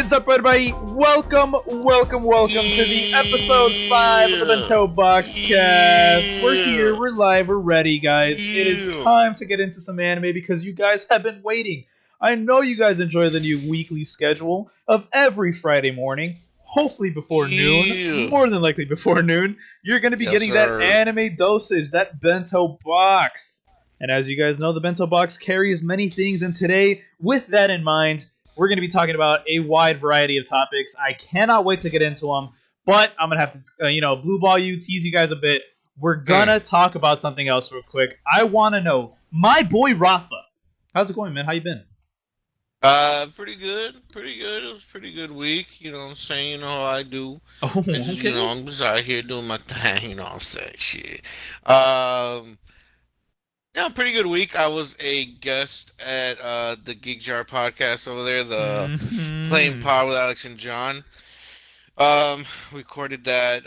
is up, everybody? Welcome to the episode 5 of the Bento Boxcast. We're here, we're live, we're ready, guys. It is time to get into some anime because you guys have been waiting. I know you guys enjoy the new weekly schedule of every Friday morning, hopefully before noon, more than likely before noon. You're going to be getting that anime dosage, that bento box. And as you guys know, the bento box carries many things, and today, with that in mind, we're going to be talking about a wide variety of topics. I cannot wait to get into them, but I'm going to have to, blue ball you, tease you guys a bit. We're going to talk about something else real quick. I want to know, my boy Rafa, how's it going, man? How you been? Pretty good. It was a pretty good week. You know what I'm saying? You know how I do. Oh, I just, okay. I'm just out here doing my thing. You know what I'm saying? Shit. Um, yeah, pretty good week. I was a guest at the Geek Jar podcast over there, the Playing Mm-hmm. Pod with Alex and John. Um, recorded that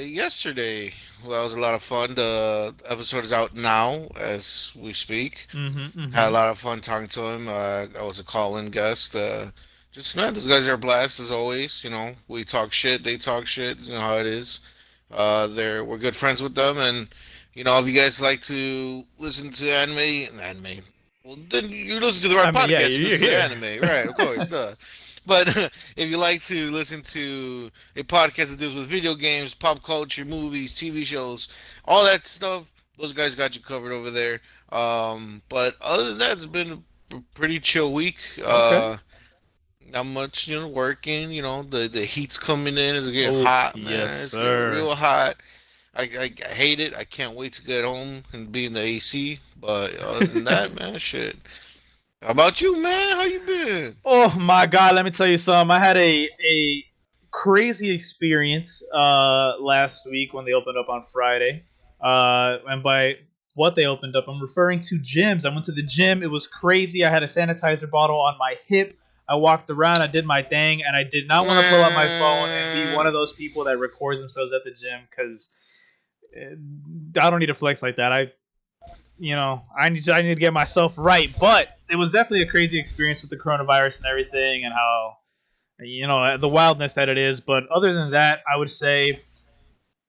yesterday. Well, that was a lot of fun. The episode is out now as we speak. Mm-hmm. Had a Mm-hmm. lot of fun talking to him. I was a call-in guest. Just man, those guys are a blast as always. You know, we talk shit, they talk shit. You know how it is. We're good friends with them, and if you guys like to listen to anime, well then you listen to the I right mean, yeah, podcast. You you're listen to here. anime, right? Of course, duh. But if you like to listen to a podcast that deals with video games, pop culture, movies, TV shows, all that stuff, those guys got you covered over there. But other than that, it's been a pretty chill week. Okay. Not much, working. The heat's coming in. It's getting Oh, hot, yes, man. It's getting sir. real hot. I hate it. I can't wait to get home and be in the AC. But other than that, man, shit. How about you, man? How you been? Oh my God, let me tell you something. I had a crazy experience last week when they opened up on Friday. And by what they opened up, I'm referring to gyms. I went to the gym. It was crazy. I had a sanitizer bottle on my hip. I walked around. I did my thing, and I did not want to pull out my phone and be one Man, of those people that records themselves at the gym because I don't need to flex like that. I need to get myself right. But it was definitely a crazy experience with the coronavirus and everything, and how the wildness that it is. But other than that, I would say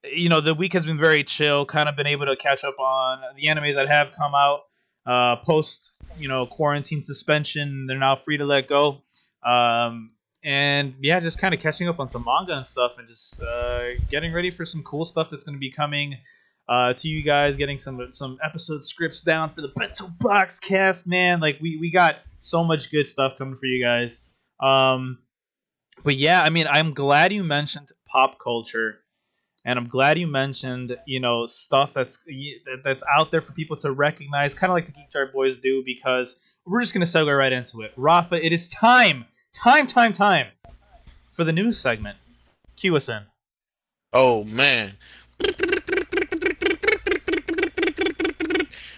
the week has been very chill. Kind of been able to catch up on the animes that have come out post quarantine suspension. They're now free to let go. And yeah, just kind of catching up on some manga and stuff, and just getting ready for some cool stuff that's going to be coming to you guys. Getting some episode scripts down for the Bento Box cast, man. Like we got so much good stuff coming for you guys. Um, but yeah, I mean, I'm glad you mentioned pop culture, and I'm glad you mentioned stuff that's out there for people to recognize, kind of like the Geek Chart Boys do, because we're just gonna segue right into it. Rafa, it is time for the news segment. Cue us in. oh man.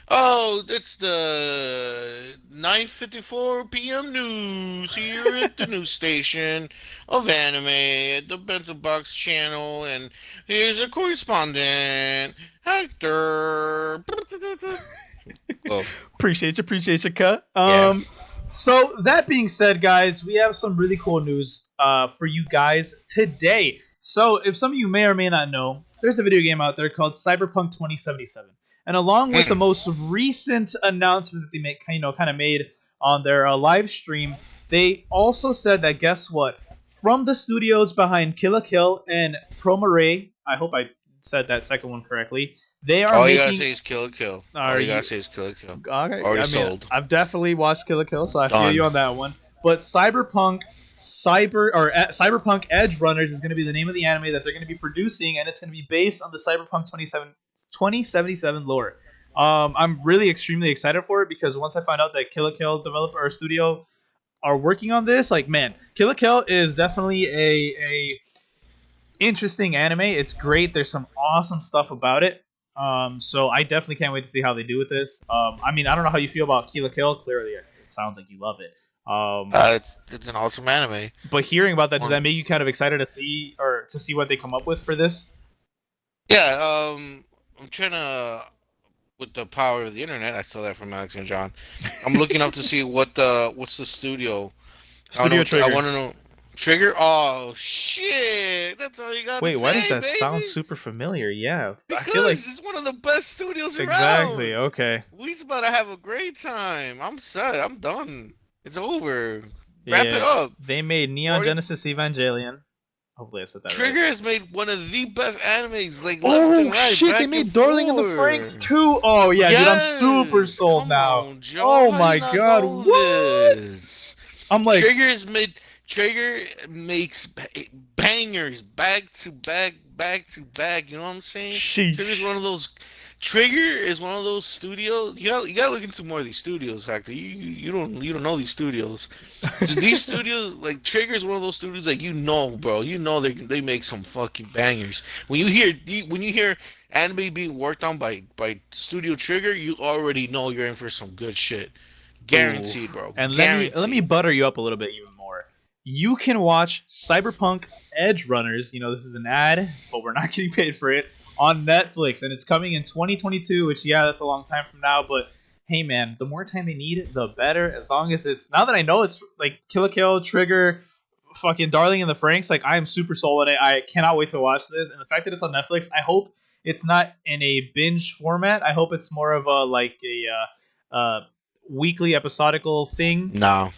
Oh, it's the 9:54 p.m. news here at the news station of anime at the Bento Box channel, and here's a correspondent, Hector. Oh, Appreciate you, cut. yeah. So that being said, guys, we have some really cool news for you guys today. So if some of you may or may not know, there's a video game out there called Cyberpunk 2077, and along with the Mm. most recent announcement that they kind of made on their live stream, they also said that, guess what? From the studios behind Kill la Kill and Promare, I hope I said that second one correctly. They are All you gotta making. say is kill a kill. Are All you gotta you say is kill a kill. okay? Already I mean, sold. I've definitely watched Kill la Kill, so I feel you Done. on that one. But Cyberpunk Edge Runners is going to be the name of the anime that they're going to be producing, and it's going to be based on the Cyberpunk 2077 lore. I'm really extremely excited for it because once I find out that Kill la Kill developer or studio are working on this, like, man, Kill la Kill is definitely a interesting anime. It's great. There's some awesome stuff about it. So I definitely can't wait to see how they do with this. I mean, I don't know how you feel about Kill la Kill. Clearly, it sounds like you love it. It's an awesome anime. But hearing about that, does that One, make you kind of excited to see what they come up with for this? yeah. I'm trying to with the power of the internet. I saw that from Alex and John. I'm looking up to see what's the studio. I don't know. Studio I Trigger. want to know. Trigger. Oh shit! That's all you gotta Wait, why does say, that sound baby. super familiar? Yeah, I feel Because like it's one of the best studios exactly. around. Okay. We's about to have a great time. I'm set. I'm done. It's over. Wrap it Yeah, up. they made Neon Already, Genesis Evangelion. Hopefully, I said that right. Trigger has made one of the best animes, like left and Oh right, shit! They back and made Darling in the Franxx forth. too. Oh yeah, dude, I'm super Yes, sold come now. on, Joe. Oh How you my not god, know what? this? I'm like, Trigger's made Trigger makes bangers back to back, back to back. You know what I'm saying? Trigger's sheesh. one of those. Trigger is one of those studios. You gotta look into more of these studios, Hector. You don't know these studios. So these studios, like Trigger's one of those studios, like bro. You know they make some fucking bangers. When you hear anime being worked on by Studio Trigger, you already know you're in for some good shit. Ooh. Guaranteed, bro. And let me Guaranteed. butter you up a little bit even more. You can watch Cyberpunk Edge Runners. This is an ad, but we're not getting paid for it on Netflix, and it's coming in 2022. Which yeah, that's a long time from now, but hey man, the more time they need, the better. As long as it's now that I know it's like Kill la Kill, Trigger, fucking Darling in the Franks, like I am super sold on it. I cannot wait to watch this, and the fact that it's on Netflix, I hope it's not in a binge format. I hope it's more of a like a weekly episodical thing. No,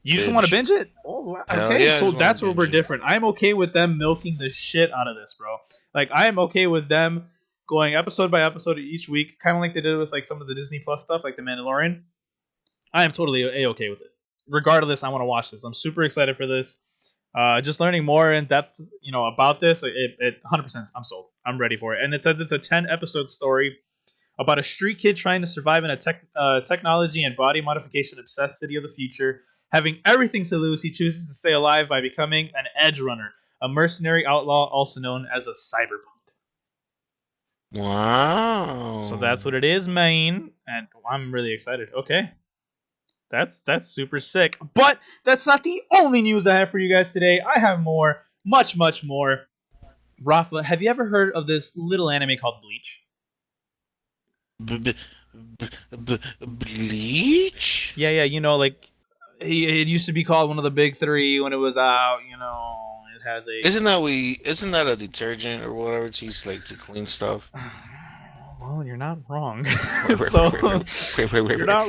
You just want to bitch. binge it? Oh, Hell okay. yeah, I So just want to that's where we're binge it. different. I'm okay with them milking the shit out of this, bro. Like I am okay with them going episode by episode each week, kind of like they did with like some of the Disney Plus stuff, like The Mandalorian. I am totally a okay with it. Regardless, I want to watch this. I'm super excited for this. Just learning more in depth, about this. It 100%. I'm sold. I'm ready for it. And it says it's a 10 episode story about a street kid trying to survive in a technology and body modification obsessed city of the future. Having everything to lose, he chooses to stay alive by becoming an edge runner, a mercenary outlaw also known as a cyberpunk. So Wow. that's what it is, man. And I'm really excited. Okay. That's super sick. But that's not the only news I have for you guys today. I have more, much, much more. Rafa, have you ever heard of this little anime called Bleach? Bleach? Yeah, yeah, like it used to be called one of the big three when it was out. It has a. Isn't that a detergent or whatever it's used like to clean stuff? Well, you're not wrong. Wait, wait, wait, wait, So wait, wait, wait, you're wait. not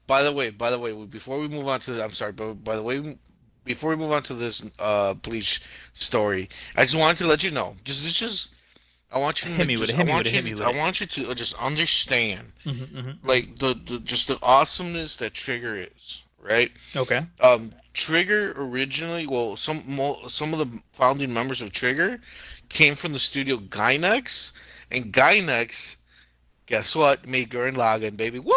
By the wrong. way, before we move on to I'm sorry, but by the way, before we move on to this Bleach story, I just wanted to let you know. Just I want you to Hit me with it. I Hit me with it. want Hit me you with to I it. want you to just understand Mm-hmm. like the just the awesomeness that Trigger is, right? Okay. Trigger originally, well, some of the founding members of Trigger came from the studio Gainax, and Gainax, guess what? Made Gurren Lagann, baby. Woo!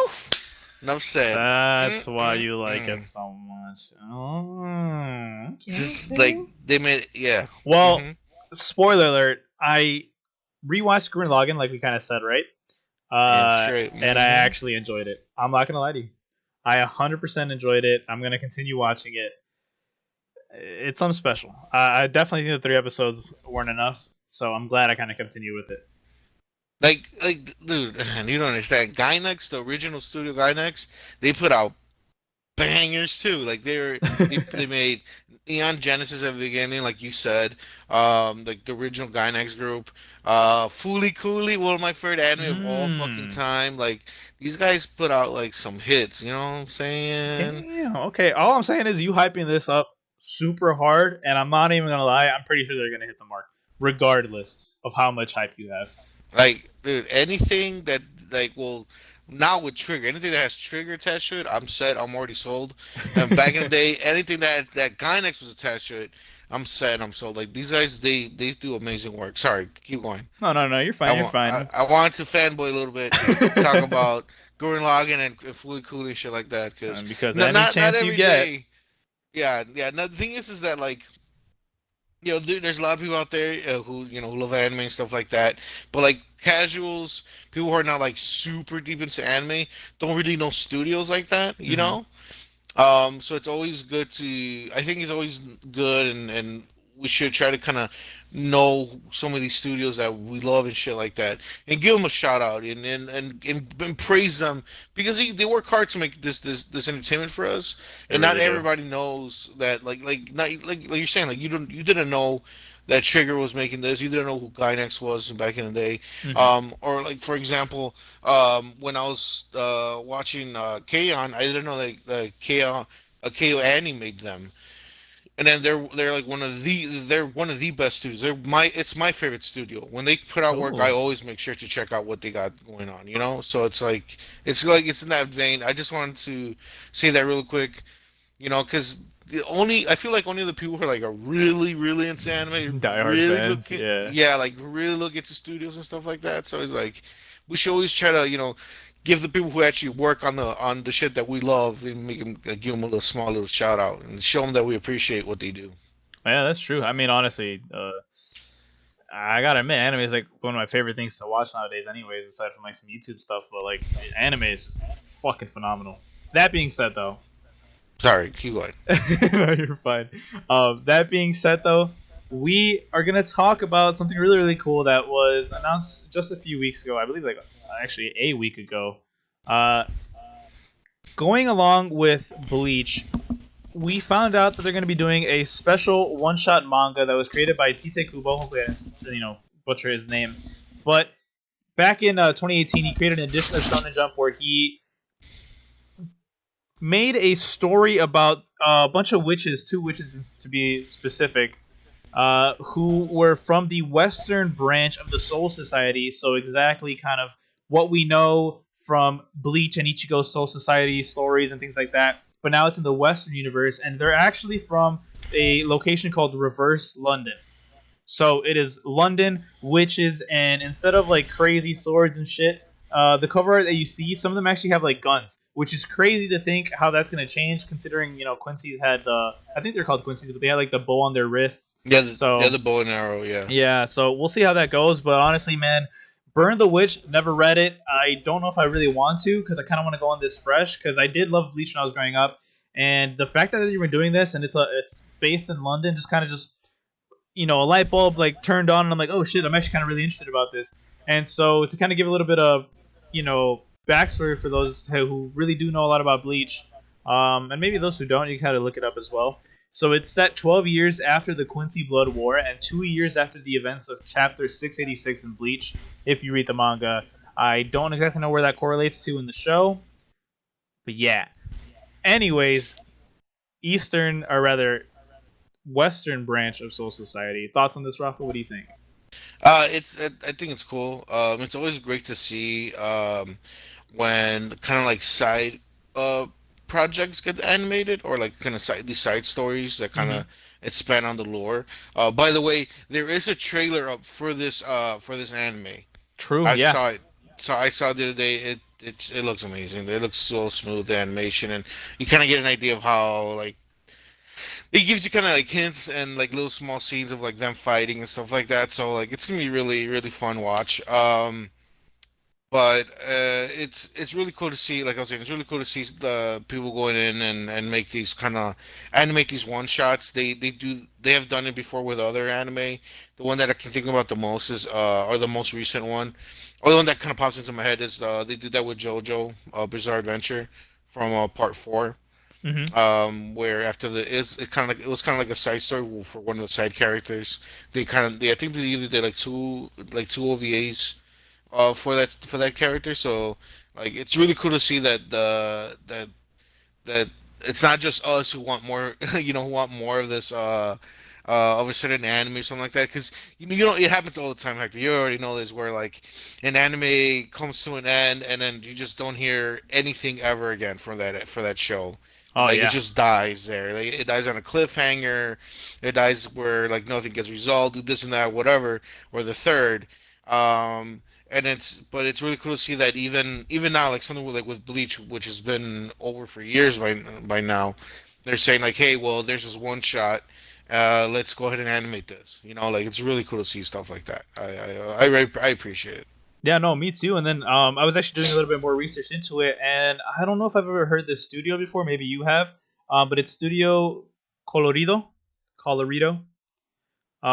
Enough said. That's why you like it Mm-mm-mm. so much. Oh, okay, Just like okay. they made, yeah. Well, Hmm. spoiler alert. I rewatched Gurren Lagann, like we kind of said, right? Damn straight. And I Hmm. actually enjoyed it. I'm not gonna lie to you. I 100% enjoyed it. I'm gonna continue watching it. It's something special. I definitely think the 3 episodes weren't enough, so I'm glad I kind of continue with it. Dude, and you don't understand. Gainax, the original studio Gainax, they put out bangers too. Like they made Neon Genesis at the beginning, like you said. Like the original Gainax group. Fooly Cooly, one of my favorite anime of all fucking Mmm. time. Like these guys put out like some hits. You know what I'm saying? Damn. Okay. All I'm saying is you hyping this up super hard, and I'm not even gonna lie. I'm pretty sure they're gonna hit the mark, regardless of how much hype you have. Like, dude, anything that like well. Now with Trigger, anything that has Trigger attached to it, I'm set. I'm already sold. And back in the day, anything that Gainax was attached to it, I'm set. I'm sold. Like these guys, they do amazing work. Sorry, keep going. No, no, no. You're I fine. You're want I, fine. I wanted to fanboy a little bit, talk about Gurren Lagann and Fully Cooley and shit like that, because Because not any not chance you every get. day. Yeah, yeah. No, the thing is that like there's a lot of people out there who love anime and stuff like that, but like casuals, people who are not like super deep into anime, don't really know studios like that, Hmm. So it's always good to. I think it's always good and we should try to kind of know some of these studios that we love and shit like that, and give them a shout out and praise them because they work hard to make this entertainment for us, They and not really do. everybody knows that not like you're saying like you didn't know that Trigger was making this. You didn't know who Gynex was back in the day. Hmm. Or like for example, when I was watching K-On, I didn't know that K-On, KO Annie made them. And then they're like they're one of the best studios. They're my it's my favorite studio. When they put out work, I Oh, always make sure to check out what they got going on. You know, so it's like it's in that vein. I just wanted to say that real quick. You know, because the only I feel like only the people who are like are really into anime diehard really fans. look at, Yeah. yeah, like really look into studios and stuff like that. So it's like we should always try to give the people who actually work on the shit that we love and make them give them a little small little shout out and show them that we appreciate what they do. Yeah, that's true. I mean, honestly, I gotta admit, anime is like one of my favorite things to watch nowadays. Anyways, aside from like some YouTube stuff, but like anime is just fucking phenomenal. That being said, though, Sorry, keep going. no, you're fine. That being said, though, we are gonna talk about something really, really cool that was announced just a few weeks ago. I believe, like actually a week ago. Uh, Going along with Bleach, we found out that they're going to be doing a special one-shot manga that was created by Tite Kubo. Hopefully, I didn't, butcher his name. But back in 2018, he created an edition of Shonen Jump where he made a story about a bunch of witches, two witches to be specific, who were from the Western branch of the Soul Society. So exactly kind of what we know from Bleach and Ichigo's Soul Society stories and things like that. But now it's in the Western universe, and they're actually from a location called Reverse London. So it is London witches, and instead of like crazy swords and shit, the cover art that you see, some of them actually have like guns, which is crazy to think how that's gonna change. Considering Quincy's had I think they're called Quincy's, but they had like the bow on their wrists. Yeah, So the bow and arrow. Yeah. yeah, so we'll see how that goes. But honestly, man, Burn the Witch, never read it. I don't know if I really want to because I kind of want to go on this fresh because I did love Bleach when I was growing up, and the fact that they were doing this and it's based in London just kind of just a light bulb like turned on and I'm like, oh shit, I'm actually kind of really interested about this. And so to kind of give a little bit of backstory for those who really do know a lot about Bleach, and maybe those who don't, you kind of look it up as well. So it's set 12 years after the Quincy Blood War and 2 years after the events of Chapter 686 in Bleach. If you read the manga, I don't exactly know where that correlates to in the show, but yeah. Anyways, Eastern or rather Western branch of Soul Society. Thoughts on this, Rafa? What do you think? I think it's cool. It's always great to see when kind of like side uh projects get animated or like kind of these side stories that kind Mm-hmm. of expand on the lore. By the way, there is a trailer up for this anime. True. I Yeah. saw it. So I saw the other day. It looks amazing. It looks so smooth, the animation, and you kind of get an idea of how like it gives you kind of like hints and like little small scenes of like them fighting and stuff like that. So like it's gonna be really fun watch. But it's really cool to see. Like I was saying, it's really cool to see the people going in and make these kind of animate these one shots. They have done it before with other anime. The one that I can think about the most is or the most recent one, or the one that kind of pops into my head is they did that with JoJo Bizarre Adventure from part four. Mm-hmm. Where after it kind of like it was kind of like a side story for one of the side characters. I think they either did like two OVAs for that character. So like it's really cool to see that that it's not just us who want more, who want more of this of a certain anime or something like that. Because it happens all the time, Hector. You already know this, where like an anime comes to an end and then you just don't hear anything ever again for that show. Oh Like it yeah. just dies there. Like it dies on a cliffhanger. It dies where like nothing gets resolved, this and that, whatever. Or the third. And it's really cool to see that even now, like something with Bleach, which has been over for years by now, they're saying like, hey, well, there's this one shot. Let's go ahead and animate this. Like it's really cool to see stuff like that. I appreciate it. Yeah. No, me too. And then I was actually doing a little bit more research into it, and I don't know if I've ever heard this studio before. Maybe you have. But it's Studio Colorido. Colorido. who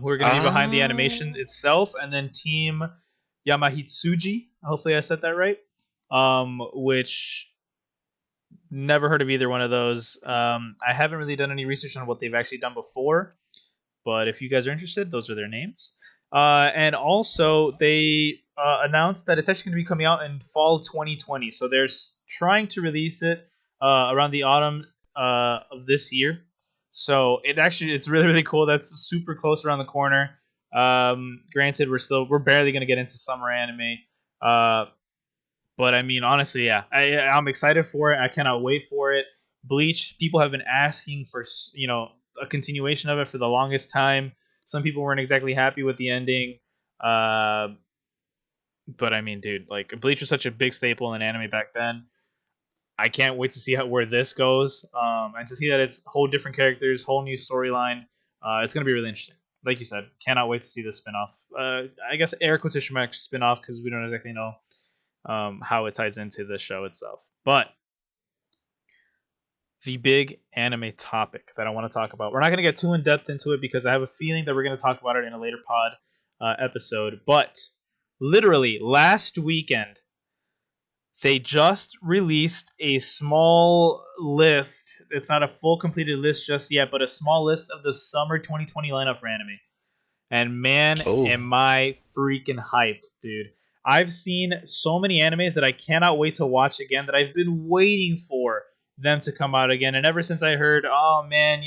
are going to be behind the Ah. animation itself, and then Team Yamahitsuji. Hopefully, I said that right. Which never heard of either one of those. I haven't really done any research on what they've actually done before, but if you guys are interested, those are their names. And also, they announced that it's actually going to be coming out in fall 2020. So they're trying to release it around the autumn of this year. So it's really really cool. That's super close around the corner. Granted, we're barely going to get into summer anime. Uh, but I mean, honestly, yeah, I'm excited for it. I cannot wait for it. Bleach, people have been asking for a continuation of it for the longest time. Some people weren't exactly happy with the ending. Uh, but I mean, dude, like Bleach was such a big staple in anime back then. I can't wait to see where this goes, and to see that it's whole different characters, whole new storyline. It's gonna be really interesting. Like you said, cannot wait to see the spinoff. I guess air quotation marks spinoff because we don't exactly know how it ties into the show itself. But the big anime topic that I want to talk about, we're not going to get too in depth into it because I have a feeling that we're going to talk about it in a later pod episode. But literally last weekend, they just released a small list. It's not a full completed list just yet, but a small list of the summer 2020 lineup for anime. And man, Oh. am I freaking hyped, dude. I've seen so many animes that I cannot wait to watch again that I've been waiting for them to come out again. And ever since I heard, oh man,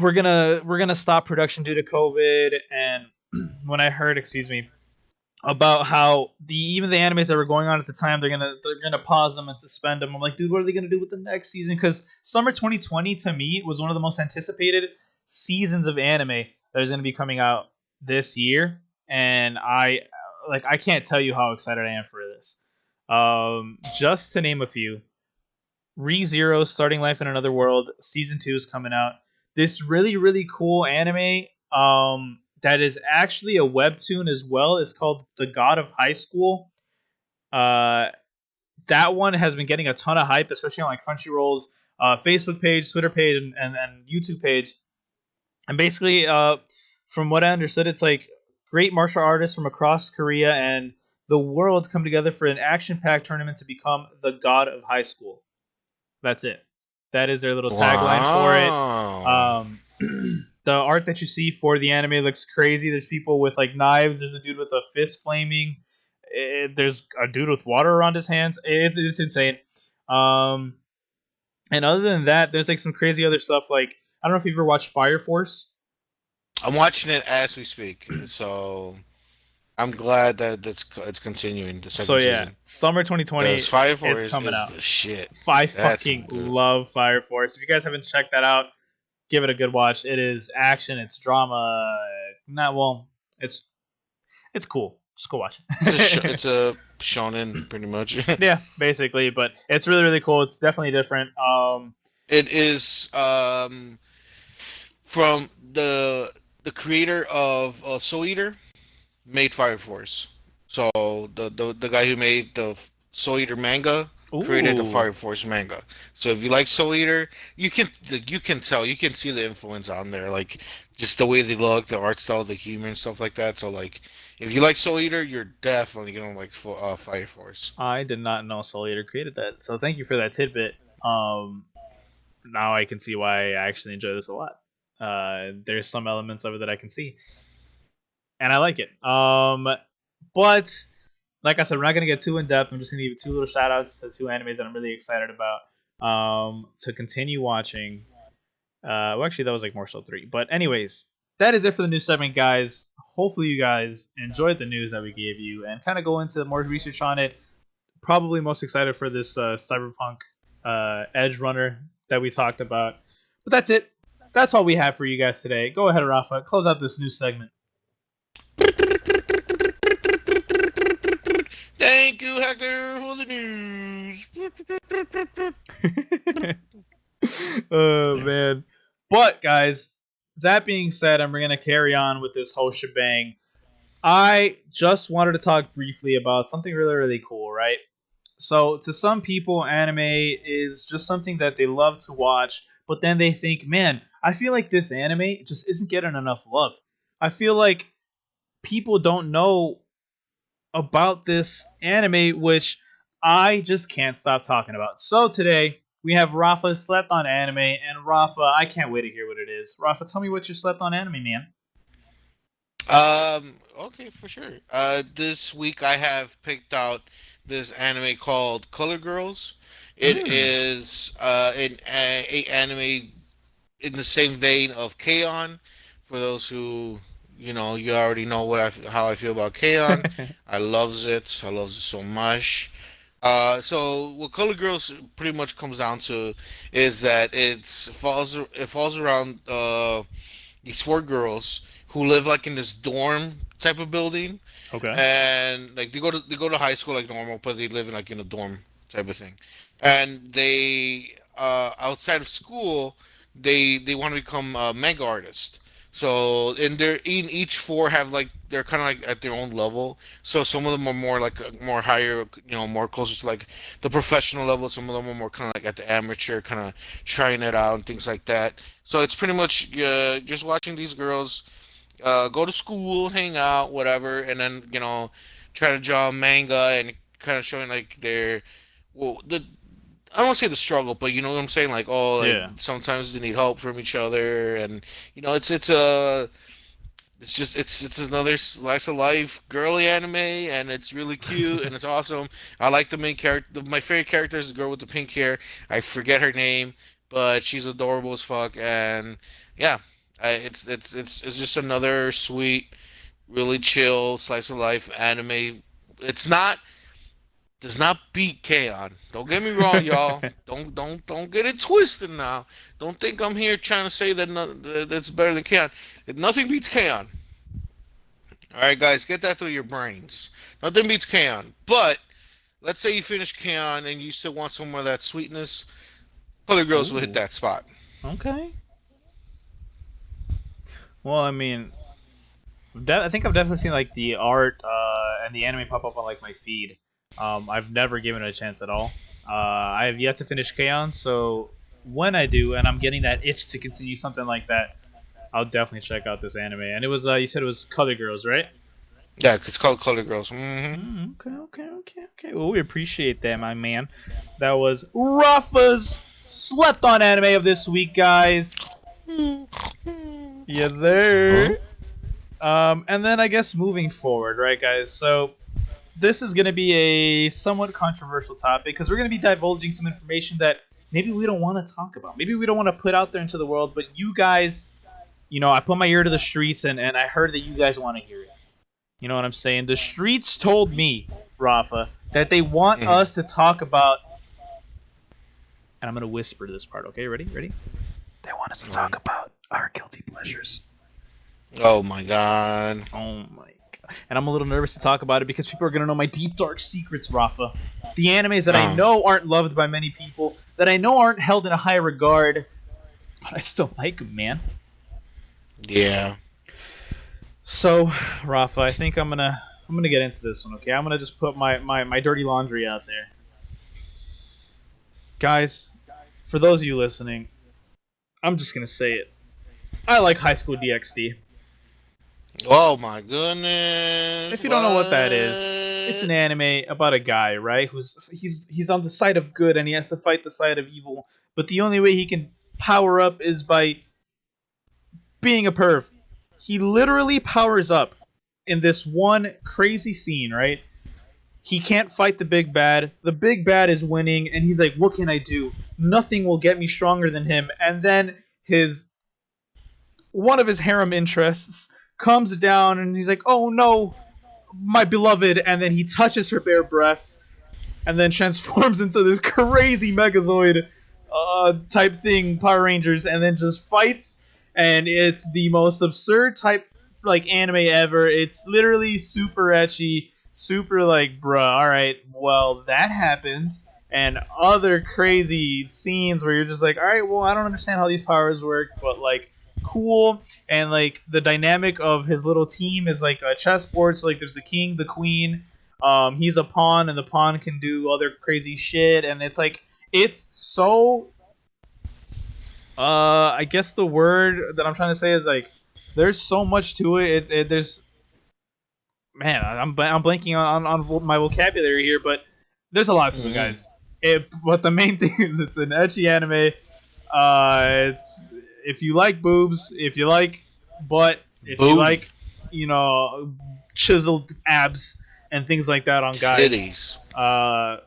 we're gonna stop production due to COVID, and when I heard, excuse me, about how even the animes that were going on at the time they're gonna pause them and suspend them. I'm like, dude, what are they gonna do with the next season? Because summer 2020 to me was one of the most anticipated seasons of anime that is gonna be coming out this year, and I can't tell you how excited I am for this. Just to name a few, ReZero Starting Life in Another World season 2 is coming out. This really really cool anime that is actually a webtoon as well. It's called The God of High School. Uh, that one has been getting a ton of hype, especially on like Crunchyroll's Facebook page, Twitter page, and YouTube page. And basically, from what I understood, it's like great martial artists from across Korea and the world come together for an action-packed tournament to become the God of High School. That's it. That is their little tagline for it. Wow. The art that you see for the anime looks crazy. There's people with like knives. There's a dude with a fist flaming. There's a dude with water around his hands. It's insane. Um, and other than that, there's like some crazy other stuff. Like I don't know if you've ever watched Fire Force. I'm watching it as we speak, so I'm glad that it's continuing the So second yeah, season. summer 2020, Because Fire it's Force coming is out. the shit. I That's fucking some good. love Fire Force. If you guys haven't checked that out, give it a good watch. It is action, it's drama. Not well, it's cool. Just go watch it. It's a shonen pretty much. Yeah, basically, but it's really really cool. It's definitely different. It is from the creator of Soul Eater made Fire Force. So the guy who made the Soul Eater manga created the Ooh, Fire Force manga. So if you like Soul Eater, you can tell, you can see the influence on there, like just the way they look, the art style, the humor and stuff like that. So like if you like Soul Eater, you're definitely gonna like Fire Force. I did not know Soul Eater created that. So thank you for that tidbit. Now I can see why I actually enjoy this a lot. There's some elements of it that I can see, and I like it. But like I said, we're not gonna get too in depth. I'm just gonna give you two little shout outs to two animes that I'm really excited about. To continue watching. Well, actually, that was like more so three. But anyways, that is it for the news segment, guys. Hopefully, you guys enjoyed the news that we gave you and kind of go into more research on it. Probably most excited for this Cyberpunk Edge Runner that we talked about. But that's it. That's all we have for you guys today. Go ahead, Rafa. Close out this news segment. Thank you, Hector, for the news. Oh man. But guys, that being said, I'm gonna carry on with this whole shebang. I just wanted to talk briefly about something really, really cool, right? So, to some people, anime is just something that they love to watch, but then they think, man, I feel like this anime just isn't getting enough love. I feel like people don't know about this anime, which I just can't stop talking about. So today we have Rafa slept on anime, and Rafa, I can't wait to hear what it is. Rafa, tell me what you slept on anime, man. Okay, for sure. This week I have picked out this anime called Color Girls. It Mm. is a anime in the same vein of K-On! For those who, you already know how I feel about K-On! I loves it. I loves it so much. So what Color Girls pretty much comes down to is that it falls around these four girls who live like in this dorm type of building, Okay. and like they go to high school like normal, but they live in like in a dorm type of thing, and they outside of school they want to become manga artists. So in each four have like they're kind of like at their own level. So some of them are more like more higher, more closer to like the professional level. Some of them are more kind of like at the amateur, kind of trying it out and things like that. So it's pretty much just watching these girls go to school, hang out, whatever, and then try to draw manga and kind of showing like their well the I don't want to say the struggle, but you know what I'm saying, like oh like Yeah. sometimes they need help from each other, and it's just it's another slice of life girly anime, and it's really cute and it's awesome. I like the main character. My favorite character is the girl with the pink hair. I forget her name, but she's adorable as fuck. And yeah, it's just another sweet, really chill slice of life anime. It's not does not beat K-On! Don't get me wrong, y'all. Don't get it twisted now. Don't think I'm here trying to say that that's better than K-On! Nothing beats K-On! All right, guys, get that through your brains. Nothing beats K-On! But let's say you finish K-On! And you still want some more of that sweetness. Color Girls will hit Ooh. that spot. Okay. Well, I mean, I think I've definitely seen like the art and the anime pop up on like my feed. I've never given it a chance at all. I have yet to finish K-On! So when I do, and I'm getting that itch to continue something like that, I'll definitely check out this anime. And it was you said it was Color Girls, right? Yeah, it's called Color Girls. Okay. Well, we appreciate that, my man. That was Rafa's slept on anime of this week, guys. Yes, Huh? sir. And then I guess moving forward, right, guys? So this is going to be a somewhat controversial topic because we're going to be divulging some information that maybe we don't want to talk about. Maybe we don't want to put out there into the world, but you guys, I put my ear to the streets and I heard that you guys want to hear it. You know what I'm saying? The streets told me, Rafa, that they want Mhm. us to talk about, and I'm going to whisper this part, okay? Ready? Ready? They want us to All right. talk about our guilty pleasures. Oh my God. Oh my god. And I'm a little nervous to talk about it because people are going to know my deep dark secrets, Rafa. The animes that I Uh, know aren't loved by many people, that I know aren't held in a high regard, but I still like them, man. yeah. So, Rafa, I think I'm gonna get into this one, okay? I'm gonna just put my dirty laundry out there. Guys, for those of you listening, I'm just gonna say it. I like High School DxD. Oh my goodness. If you don't know what that is, it's an What? anime about a guy, right? He's on the side of good and he has to fight the side of evil, but the only way he can power up is by being a perv. He literally powers up in this one crazy scene, right? He can't fight the big bad. The big bad is winning, and he's like, "What can I do? Nothing will get me stronger than him." And then his one of his harem interests comes down, and he's like, "Oh no, my beloved!" And then he touches her bare breasts, and then transforms into this crazy Megazoid type thing, Power Rangers, and then just fights. And it's the most absurd type like anime ever. It's literally super etchy, super like, bruh. All right, well that happened, and other crazy scenes where you're just like, all right, well I don't understand how these powers work, but like cool. And like the dynamic of his little team is like a chessboard. So like there's the king, the queen, he's a pawn, and the pawn can do other crazy shit, and it's like it's so I guess the word that I'm trying to say is like there's so much to it. There's man, I'm blanking on my vocabulary here, but there's a lot to it, Mm-hmm. guys. But the main thing is it's an ecchi anime. It's if you like boobs, if you like butt, if you Booty. like chiseled abs and things like that on guys, Titties. uh,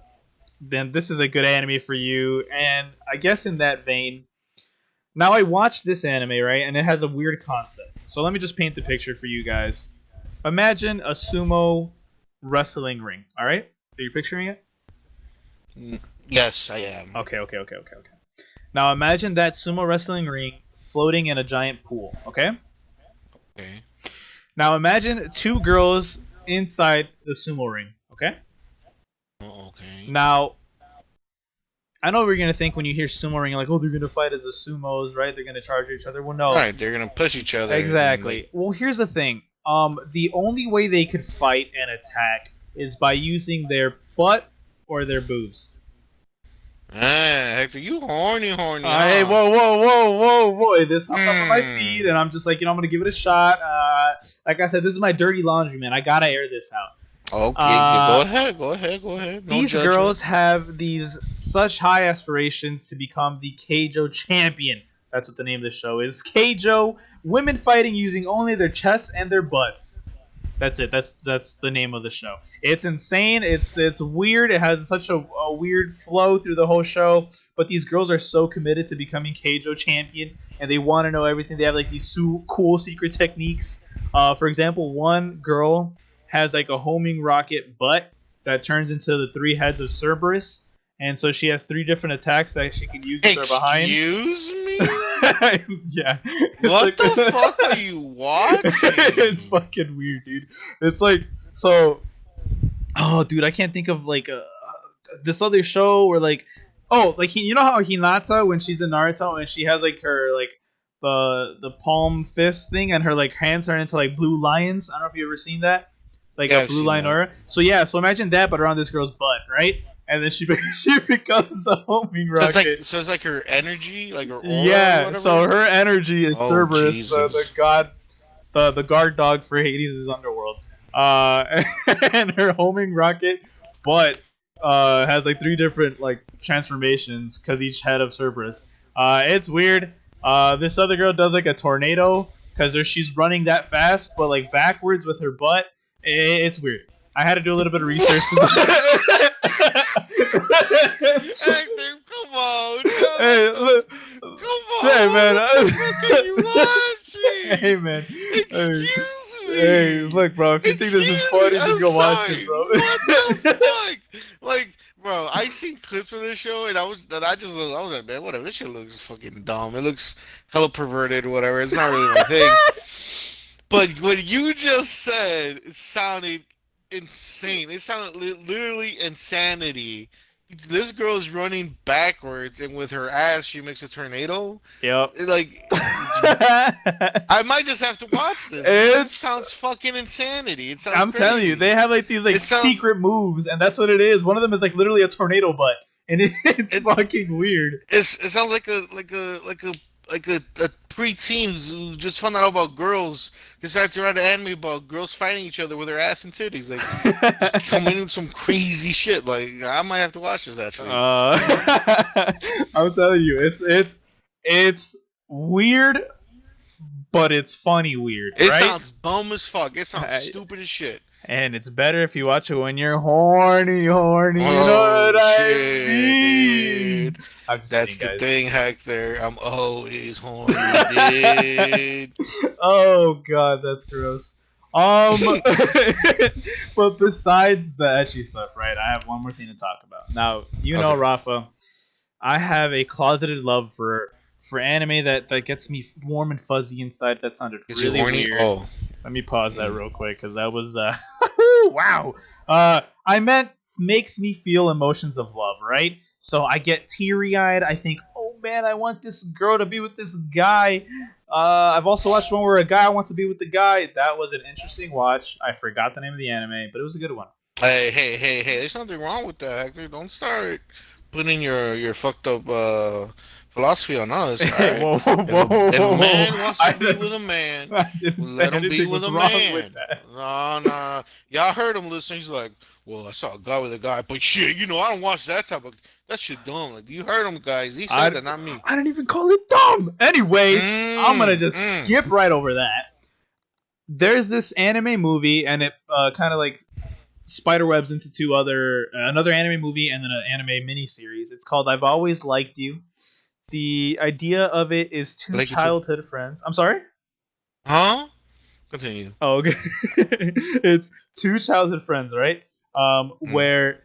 then this is a good anime for you. And I guess in that vein, now I watched this anime right, and it has a weird concept. So let me just paint the picture for you guys. Imagine a sumo wrestling ring. All right, are you picturing it? Mm, yes, I am. Okay. Now imagine that sumo wrestling ring floating in a giant pool. Okay. Okay. Now imagine two girls inside the sumo ring. Okay. Oh, okay. Now I know what you're gonna think when you hear sumo ring, you're like, oh, they're gonna fight as the sumos, right? They're gonna charge each other. Well, no, Right, they're gonna push each other and like. exactly. Well, here's the thing. The only way they could fight and attack is by using their butt or their boobs. Ah, Hector, you horny, Hey, huh? whoa! This hopped up on my feed, Hmm. and I'm just like, I'm gonna give it a shot. Like I said, this is my dirty laundry, man. I gotta air this out. Okay, yeah, Uh, go ahead. No these judgment. girls have these such high aspirations to become the Keijo champion. That's what the name of the show is. Keijo, women fighting using only their chests and their butts. That's it. That's the name of the show. It's insane. It's weird. It has such a weird flow through the whole show. But these girls are so committed to becoming Keijo champion, and they want to know everything. They have like these cool secret techniques. For example, one girl has like a homing rocket butt that turns into the three heads of Cerberus, and so she has three different attacks that she can use with her behind. Excuse me? Yeah, it's What like the fuck are you it's watching? fucking weird, dude. It's like so. Oh, dude, I can't think of like this other show where like like you know how Hinata when she's in Naruto and she has like her like the palm fist thing and her like hands turn into like blue lions. I don't know if you ever seen that, like Yeah, a I've blue seen lion that. aura. So yeah, so imagine that, but around this girl's butt, right? And then she she becomes a homing rocket. So it's like her energy, like her aura or Yeah, so whatever. her energy is Oh Cerberus, the Jesus. god, the guard dog for Hades' underworld. And her homing rocket, but has like three different like transformations because each head of Cerberus. It's weird. This other girl does like a tornado because she's running that fast, but like backwards with her butt. It's weird. I had to do a little bit of research. Hector, come on, no, Hey, look, come hey on, man, what the fuck are you hey watching? man, hey, Excuse hey, me. look, bro. If you think this is Excuse me. funny, just I'm go watch it, sorry. bro. What the fuck? Like, bro, I seen clips of this show and I was like, man, whatever. This shit looks fucking dumb. It looks hella perverted, whatever. It's not really my thing. But what you just said, it sounded insane. It sounded literally insanity. This girl's running backwards, and with her ass, she makes a tornado. Yep. Like, I might just have to watch this. This It's sounds fucking insanity. It sounds I'm telling you, they crazy. have like these It like sounds. secret moves, and that's what it is. One of them is like literally a tornado butt, and it's It fucking weird. it sounds like a preteen who just found out about girls decides to write an anime about girls fighting each other with their ass and titties. Like, just coming in with some crazy shit. Like, I might have to watch this actually. I'm telling you, it's weird, but it's funny weird, It right? sounds dumb as fuck. It sounds I- stupid as shit. And it's better if you watch it when you're horny, horny. You know what Oh I shit, mean? dude. I'm just That's kidding, the guys. thing, Hector. I'm always horny, dude. Oh god, that's gross. Um, but besides the etchy stuff, right? I have one more thing to talk about. Now, you know, Okay. Rafa, I have a closeted love for anime that gets me warm and fuzzy inside. That sounded Is you really horny? weird. Oh. Let me pause that Mm. real quick because that was wow. I meant makes me feel emotions of love, right? So I get teary eyed. I think, oh man, I want this girl to be with this guy. I've also watched one where a guy wants to be with the guy. That was an interesting watch. I forgot the name of the anime, but it was a good one. Hey. There's nothing wrong with that, Hector. Don't start putting your fucked philosophy on us. All Hey, right. whoa, whoa, If whoa, a whoa, whoa. man wants to I be didn't, with a man, I didn't say let him be anything with was a wrong with man. that. No, no. Y'all heard him listening. He's like, well, I saw a guy with a guy, but shit, I don't watch that type of. That shit dumb. Like, you heard him, guys. He said I, that, not me. I didn't even call it dumb. Anyways, I'm gonna Mm, just mm. skip right over that. There's this anime movie, and it kind of like spiderwebs into another anime movie and then an anime miniseries. It's called I've Always Liked You. The idea of it is I two like you too. childhood friends. I'm sorry. Huh? Continue. Oh, okay. It's two childhood friends, right? Mm. Where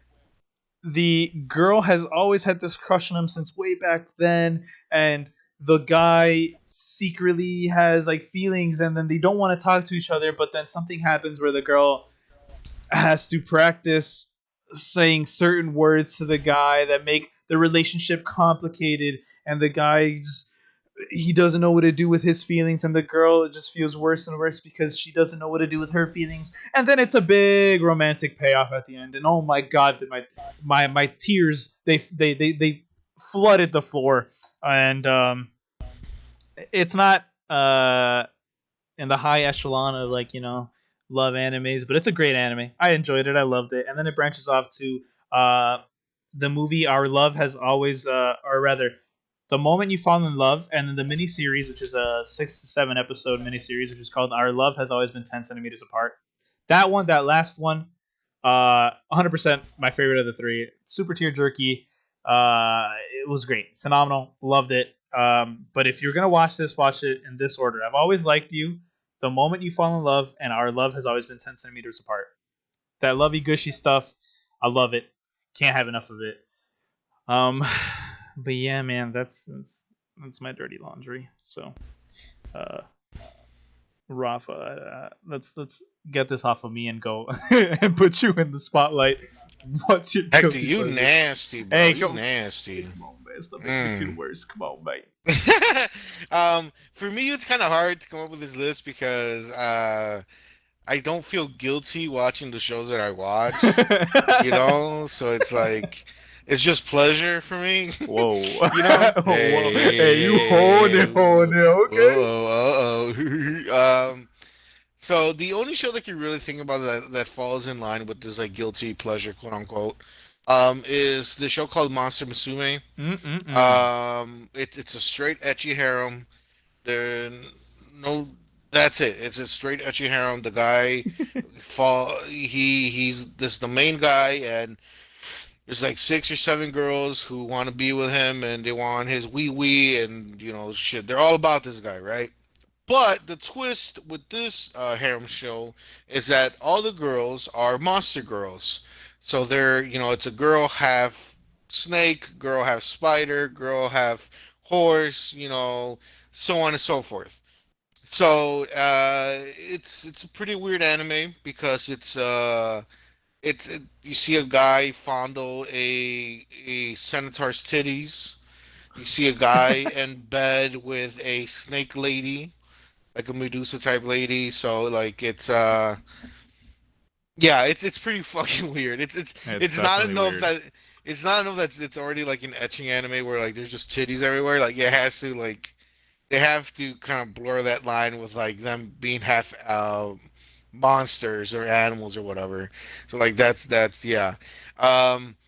the girl has always had this crush on him since way back then, and the guy secretly has like feelings, and then they don't want to talk to each other. But then something happens where the girl has to practice saying certain words to the guy that make the relationship complicated, and the guy just he doesn't know what to do with his feelings, and the girl just feels worse and worse because she doesn't know what to do with her feelings. And then it's a big romantic payoff at the end, and oh my god, did my tears they flooded the floor. And it's not in the high echelon of like love animes, but it's a great anime. I enjoyed it. I loved it. And then it branches off to uh, the movie Our Love Has Always, or rather, The Moment You Fall in Love, and then the miniseries, which is a 6 to 7 episode miniseries, which is called Our Love Has Always Been 10 centimeters apart. That one, that last one, 100% my favorite of the three. Super tear jerky. It was great, phenomenal, loved it. But if you're gonna watch this, watch it in this order. I've Always Liked You, The Moment You Fall in Love, and Our Love Has Always Been 10 centimeters apart. That lovey gushy stuff, I love it. Can't have enough of it. Um, but yeah, man, that's my dirty laundry. So, uh, Rafa, let's get this off of me and go and put you in the spotlight. What's your Hector, guilty you pleasure? nasty, bro. Hey, You come, nasty. come on, man. Stop making me feel Mm. worse. Come on, mate. For me, it's kind of hard to come up with this list because I don't feel guilty watching the shows that I watch, So it's like it's just pleasure for me, Whoa. Whoa. Hey, Hey, you hold it, okay? So the only show that you really think about that falls in line with this like guilty pleasure, quote unquote, is the show called Monster Musume. Mm-mm-mm. It's a straight ecchi harem. There, no, that's it. It's a straight ecchi harem. The guy he's this the main guy, and there's like 6 or 7 girls who want to be with him, and they want his wee wee, and shit. They're all about this guy, right? But the twist with this harem show is that all the girls are monster girls. So it's a girl half snake, girl half spider, girl half horse, so on and so forth. So it's a pretty weird anime because you see a guy fondle a centaur's titties. You see a guy in bed with a snake lady, like a Medusa type lady. So like it's pretty fucking weird. It's It's not definitely enough weird. that it's already like an etching anime where like there's just titties everywhere. Like it has to like they have to kind of blur that line with like them being half monsters or animals or whatever. So like that's yeah.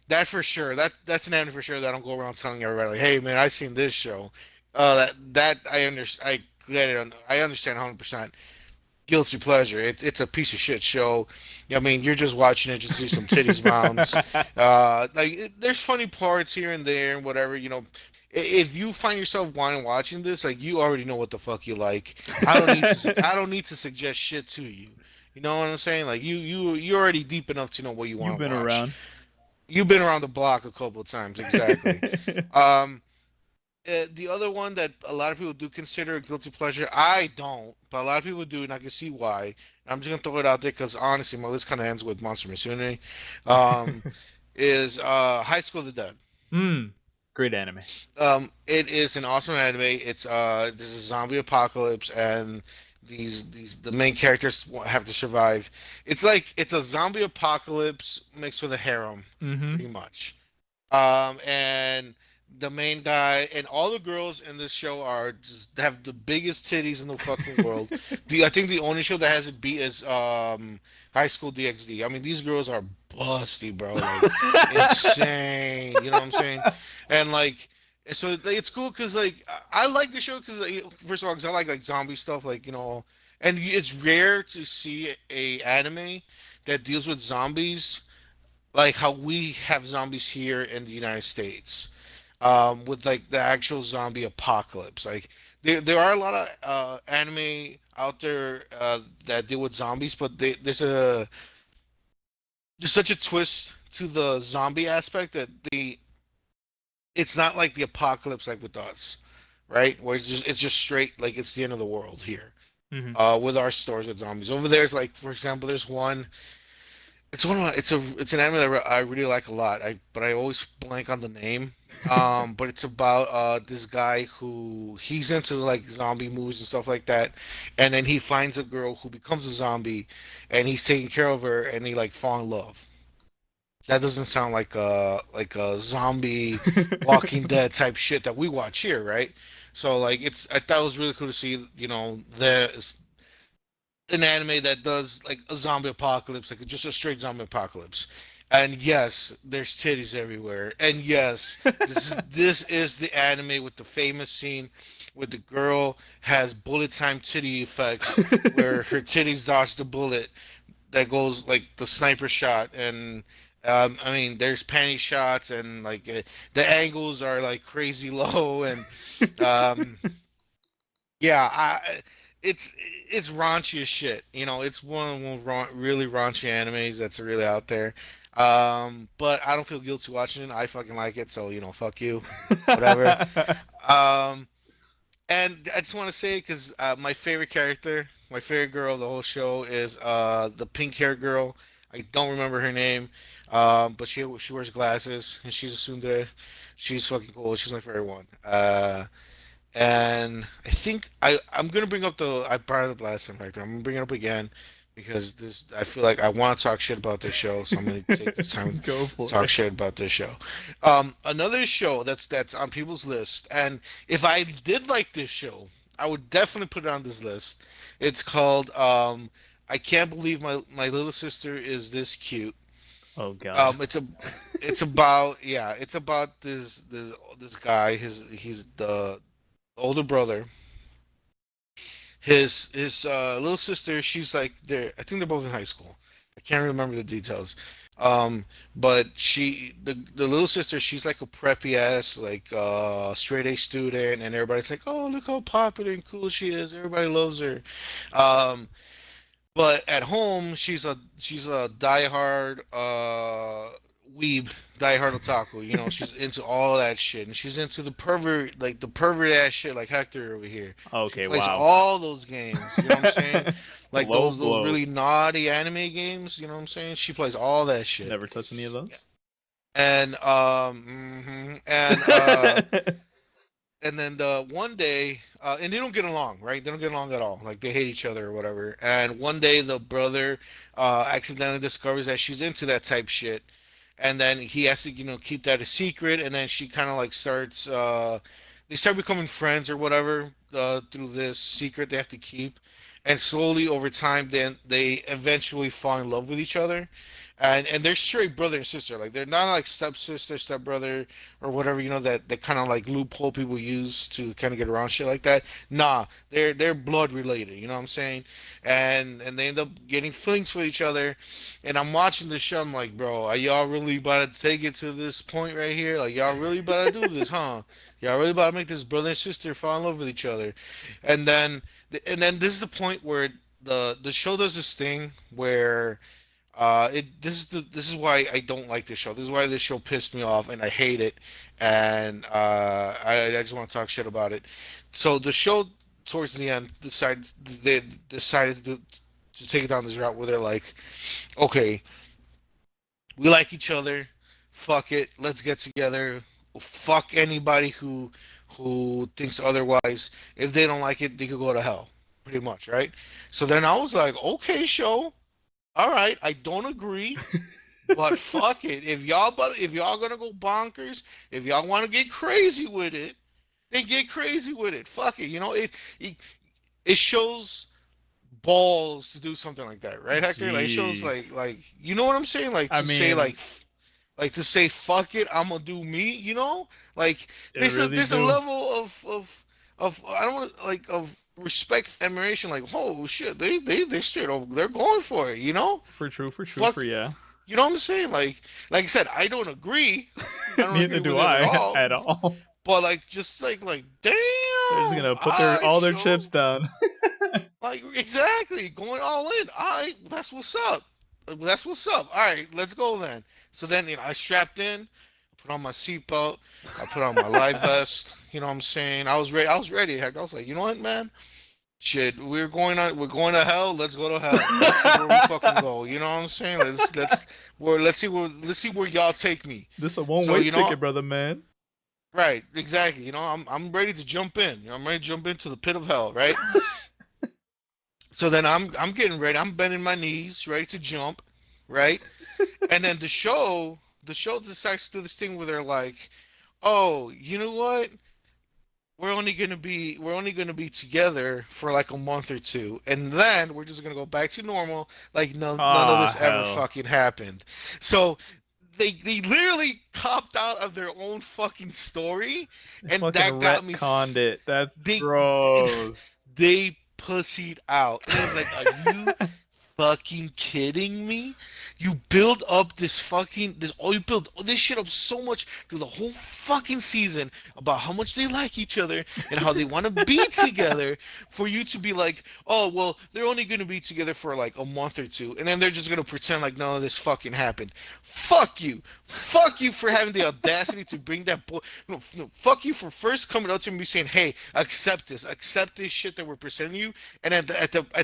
That for sure. That's an anime for sure that I don't go around telling everybody like, hey man, I seen this show. That I understand. I get it. I understand 100%. Guilty pleasure. It's a piece of shit show. I mean, you're just watching it just to see some titties bounce. There's funny parts here and there and whatever. If you find yourself wanting watching this, like you already know what the fuck you like. I don't need to suggest shit to you. You know what I'm saying? Like you're already deep enough to know what you You've want to been watch. around. You've been around the block a couple of times, exactly. Um, the other one that a lot of people do consider a guilty pleasure, I don't, but a lot of people do, and I can see why. I'm just gonna throw it out there because honestly, my list kind of ends with Monster Musume. Um, is High School of the Dead. Hmm. Great anime. It is an awesome anime. This is zombie apocalypse, and these the main characters have to survive. It's a zombie apocalypse mixed with a harem, Mm-hmm. pretty much. And the main guy, and all the girls in this show are just have the biggest titties in the fucking world. I think the only show that has it beat is High School DxD. I mean, these girls are busty, bro, like insane. You know what I'm saying? And like, and so like, it's cool because like I like the show because like, first of all, because I like zombie stuff, like and it's rare to see a anime that deals with zombies like how we have zombies here in the United States, with like the actual zombie apocalypse. Like there are a lot of anime out there that deal with zombies, but there's such a twist to the zombie aspect that it's not like the apocalypse like with us, right? Where it's just straight like it's the end of the world here. Hmm. With our stories with zombies. Over there's like, for example, there's one. It's one of my, it's an anime that I really like a lot. But I always blank on the name. But it's about this guy who he's into like zombie movies and stuff like that, and then he finds a girl who becomes a zombie, and he's taking care of her, and they like fall in love. That doesn't sound like a zombie Walking Dead type shit that we watch here, right? So like I thought it was really cool to see, the an anime that does like a zombie apocalypse, like just a straight zombie apocalypse. And yes, there's titties everywhere. And yes, this is the anime with the famous scene where the girl has bullet time titty effects, where her titties dodge the bullet that goes like the sniper shot, and I mean, there's panty shots, and like the angles are like crazy low, and um, yeah, it's raunchy as shit. It's one of the really raunchy animes that's really out there. But I don't feel guilty watching it. I fucking like it, so fuck you, whatever. Um, and I just want to say because my favorite character, my favorite girl of the whole show is the pink haired girl. I don't remember her name, but she wears glasses and she's a tsundere. She's fucking cool. She's my favorite one. And I think I'm gonna bring up I brought it up last time, Hector. I'm gonna bring it up again because I feel like I want to talk shit about this show, so I'm gonna take this time Go to for talk it. shit about this show. Another show that's on people's list, and if I did like this show, I would definitely put it on this list. It's called I Can't Believe My Little Sister Is This Cute. Oh God. Um, it's a it's about this guy. He's the older brother. His little sister, she's like I think they're both in high school. I can't remember the details. Um, but the little sister, she's like a preppy ass, like straight A student, and everybody's like, oh, look how popular and cool she is. Everybody loves her. Um, but at home, she's a diehard weeb, diehard otaku. She's into all that shit, and she's into the pervert ass shit, like Hector over here. She Okay. plays Wow. all those games. You know what I'm saying? Like Low those blow. really naughty anime games. You know what I'm saying? She plays all that shit. Never touched any of those. And and then one day, and they don't get along, right? They don't get along at all. Like they hate each other or whatever. And one day, the brother accidentally discovers that she's into that type shit, and then he has to, keep that a secret. And then she kind of like starts, they start becoming friends or whatever through this secret they have to keep. And slowly over time, then they eventually fall in love with each other, and they're straight brother and sister. Like they're not like stepsister, stepbrother, or whatever. That kind of like loophole people use to kind of get around shit like that. Nah, they're blood related. You know what I'm saying? And they end up getting feelings for each other. And I'm watching the show. I'm like, bro, are y'all really about to take it to this point right here? Like y'all really about to do this, huh? Y'all really about to make this brother and sister fall in love with each other? And then this is the point where the show does this thing where this is why I don't like this show. This is why this show pissed me off and I hate it, and I just want to talk shit about it. So the show towards the end decided to take it down this route where they're like, okay, we like each other, fuck it, let's get together. Fuck anybody who thinks otherwise. If they don't like it, they could go to hell. Pretty much, right? So then I was like, okay, show. All right, I don't agree, But fuck it, if y'all gonna go bonkers, if y'all want to get crazy with it, then get crazy with it. Fuck it, it it shows balls to do something like that, right, Hector? Like it shows Jeez. you know what I'm saying? Like I to say mean, to say fuck it, I'm gonna do me, Like it really there's a do. level of I don't want of respect, admiration, like, oh shit, they're straight over, they're going for it, For true, Fuck, for yeah. you know what I'm saying? Like I said, I don't agree. I don't Neither agree do with it at I all. at all. But like just damn, They're just gonna put their I all their chips show down. like exactly going all in. All right, that's what's up. That's what's up. All right, let's go then. So then, I strapped in, I put on my seatbelt, I put on my life vest. You know what I'm saying? I was ready. I was ready. Heck, I was like, you know what, man? Shit, we're going to hell. Let's go to hell. Let's see where we fucking go. You know what I'm saying? Let's see where y'all take me. This a one So way ticket, brother man. right, exactly. I'm ready to jump in. I'm ready to jump into the pit of hell. Right. So then I'm getting ready. I'm bending my knees, ready to jump. Right. And then the show decides to do this thing where they're like, oh, you know what? We're only gonna be together for like a month or two, and then we're just gonna go back to normal, like none of Ah, this ever hell. fucking happened. So they literally copped out of their own fucking story, They and fucking that got me. retconned it. That's They gross. they pussied out, and it's like, are you fucking kidding me? You build up you build this shit up so much through the whole fucking season about how much they like each other and how they want to be together, for you to be like, oh well, they're only going to be together for like a month or two, and then they're just going to pretend like none of this fucking happened. Fuck you for having the audacity to bring that boy. No, fuck you for first coming out to me saying, hey, accept this shit that we're presenting you, and at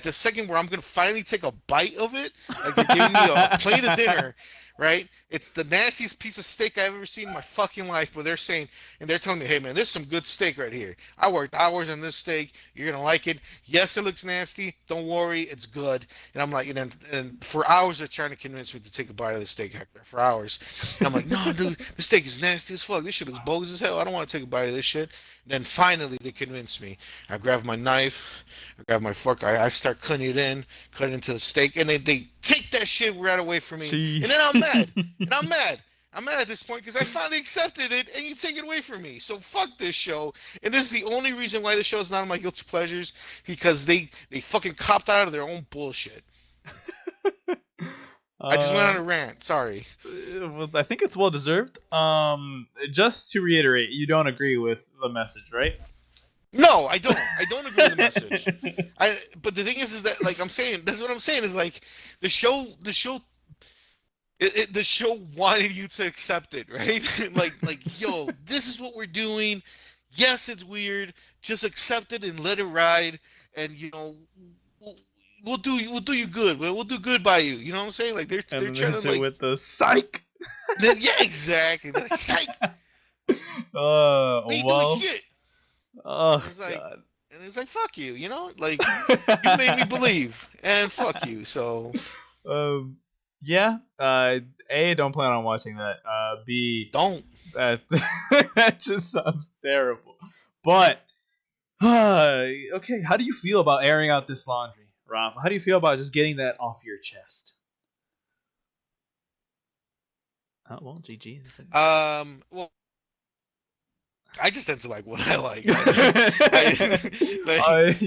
the second where I'm gonna finally take a bite of it, like they're giving me a plate of dinner, right? It's the nastiest piece of steak I've ever seen in my fucking life. But they're telling me, hey man, there's some good steak right here. I worked hours on this steak. You're gonna like it. Yes, it looks nasty. Don't worry, it's good. And I'm like, and for hours they're trying to convince me to take a bite of the steak, Hector. For hours, and I'm like, no, dude, this steak is nasty as fuck. This shit looks bogus as hell. I don't want to take a bite of this shit. And then finally they convince me. I grab my knife, I grab my fork, I start cutting it in, cut it into the steak, and they take that shit right away from me. She. And then I'm mad. And I'm mad. I'm mad at this point because I finally accepted it and you take it away from me. So fuck this show. And this is the only reason why the show is not on my guilty pleasures, because they fucking copped out of their own bullshit. I just went uh, on a rant. Sorry. well, I think it's well deserved. Just to reiterate, you don't agree with the message, right? No, I don't. I don't agree with the message. But the thing is that, like I'm saying, that's what I'm saying is like the show wanted you to accept it, right? like yo, this is what we're doing. Yes, it's weird. Just accept it and let it ride, and we'll, we'll do you good. We'll do good by you. You know what I'm saying? Like they're And trying then to shit like, with the psych. yeah, exactly. They're like, psych, we ain't doing Well, shit. And oh it's like, god. fuck you. Like you made me believe, and fuck you. So um, yeah. A, don't plan on watching that. B, don't. that that just sounds terrible. But okay, how do you feel about airing out this laundry, Rafa? How do you feel about just getting that off your chest? Oh well, GG. Well, I just tend to like what I like. I,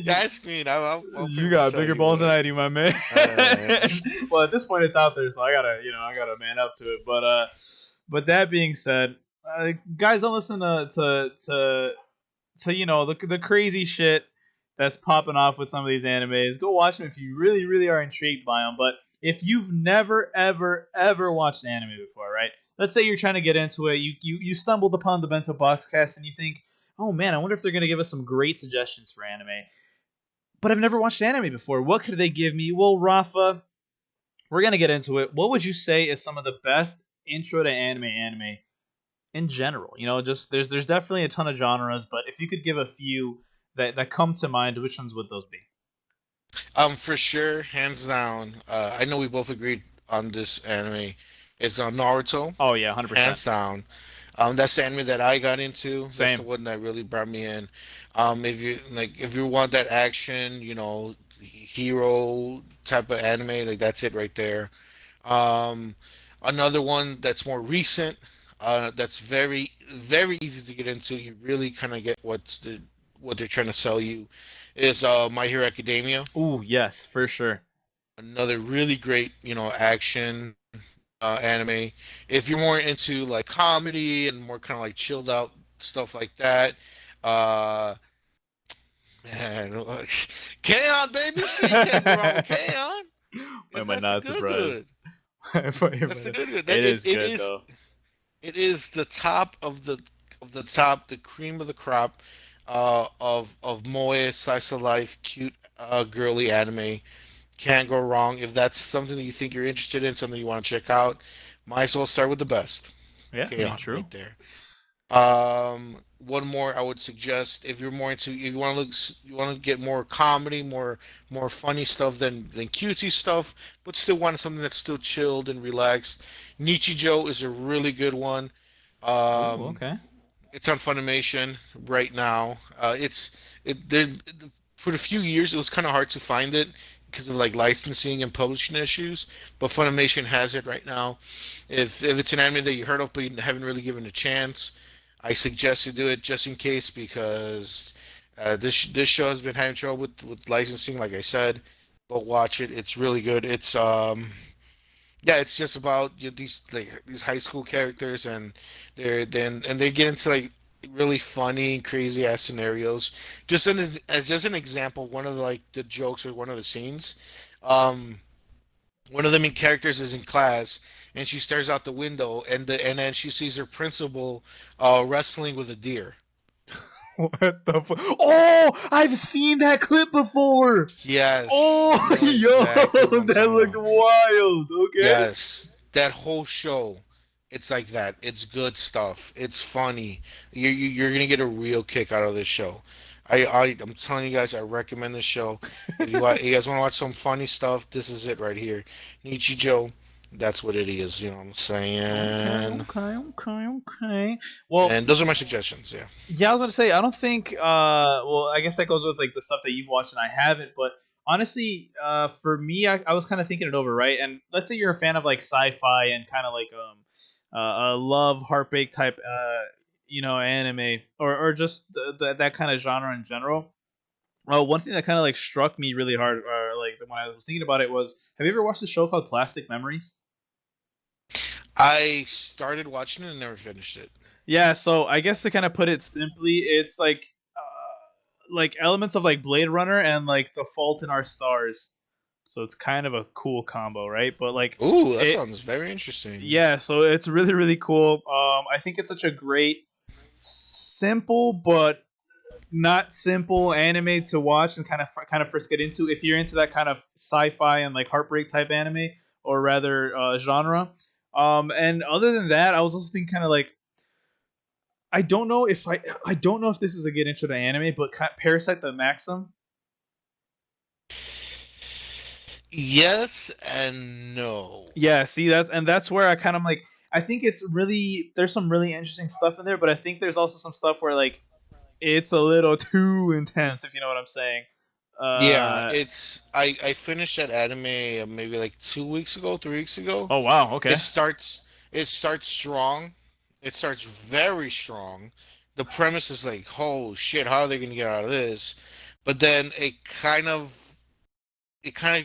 Ask me, and I'll you pretty much got tell bigger you what balls than I do, my man. I. Well, at this point, it's out there, so I gotta man up to it. But that being said, guys, don't listen to the crazy shit that's popping off with some of these animes. Go watch them if you really really are intrigued by them. But if you've never ever ever watched anime before, right? Let's say you're trying to get into it, you stumbled upon the Bento Boxcast and you think, oh man, I wonder if they're gonna give us some great suggestions for anime. But I've never watched anime before. What could they give me? Well, Rafa, we're gonna get into it. What would you say is some of the best intro to anime in general? Just there's definitely a ton of genres, but if you could give a few that come to mind, which ones would those be? For sure, hands down. I know we both agreed on this anime. It's Naruto, Oh yeah, 100%. hands down. That's the anime that I got into. That's the Same. one that really brought me in. If you want that action, hero type of anime, like that's it right there. Um, Another one that's more recent, that's very very easy to get into. You really kind of get what they're trying to sell you, is My Hero Academia. Ooh, yes, for sure. Another really great, action anime. If you're more into like comedy and more kind of like chilled out stuff like that, uh, man, K-On! Baby, shit, you can't go wrong with K-On! Why Cause am I that's the not good surprised? good. Why am That's I the not- good good. It That is good though. it is the top of the top, the cream of the crop, of moe slice of life, cute, girly anime. Can't go wrong. If that's something that you think you're interested in, something you want to check out, might as well start with the best. Yeah, I mean, K-On! true. Right there. One more I would suggest, if you're more into, if you want to you want to get more comedy, more funny stuff than cutesy stuff, but still want something that's still chilled and relaxed. Nichijou is a really good one. Ooh, Um, okay. it's on Funimation right now. It there for a few years it was kind of hard to find it because of like licensing and publishing issues, but Funimation has it right now. If it's an anime that you heard of but you haven't really given a chance, I suggest you do it just in case because this show has been having trouble with licensing, like I said. But watch it; it's really good. Yeah, it's just about these high school characters, and they get into like really funny, crazy ass scenarios. Just as just an example, one of the jokes or one of the scenes, um, one of the main characters is in class, and she stares out the window, and then she sees her principal wrestling with a deer. What the Oh, I've seen that clip before. Yes, Oh, you know yo, exactly what I'm that talking looked about. wild. Okay. Yes, that whole show, it's like that. It's good stuff. It's funny. You're gonna get a real kick out of this show. I'm telling you guys, I recommend this show. If you guys want to watch some funny stuff, this is it right here. Nichijou, that's what it is. You know what I'm Okay, saying? okay, okay, okay. Well, And those are my suggestions. Yeah. yeah, I was gonna say I don't think. Well, I guess that goes with like the stuff that you've watched and I haven't. But honestly, for me, I was kind of thinking it over, right? And let's say you're a fan of like sci-fi and kind of like love heartbreak type, anime or just that kind of genre in general. One thing that kind of like struck me really hard, or like when I was thinking about it, was have you ever watched a show called Plastic Memories? I started watching it and never finished it. Yeah, so I guess to kind of put it simply, it's like elements of like Blade Runner and like The Fault in Our Stars. So it's kind of a cool combo, right? But like Ooh, that it sounds very interesting. yeah, so it's really really cool. I think it's such a great simple but not simple anime to watch and kind of first get into if you're into that kind of sci-fi and like heartbreak type anime or rather genre. And other than that, I was also thinking kind of like I don't know if this is a good intro to anime, but Parasite the Maxim. Yes and no. Yeah, see that's where I kind of like I think it's really there's some really interesting stuff in there, but I think there's also some stuff where like it's a little too intense, if you know what I'm saying. Yeah, Uh I finished that anime maybe like 2 weeks ago, 3 weeks ago. oh wow, It okay. starts it starts strong. It starts very strong. The premise is like, oh shit, how are they gonna get out of this? But then it kind of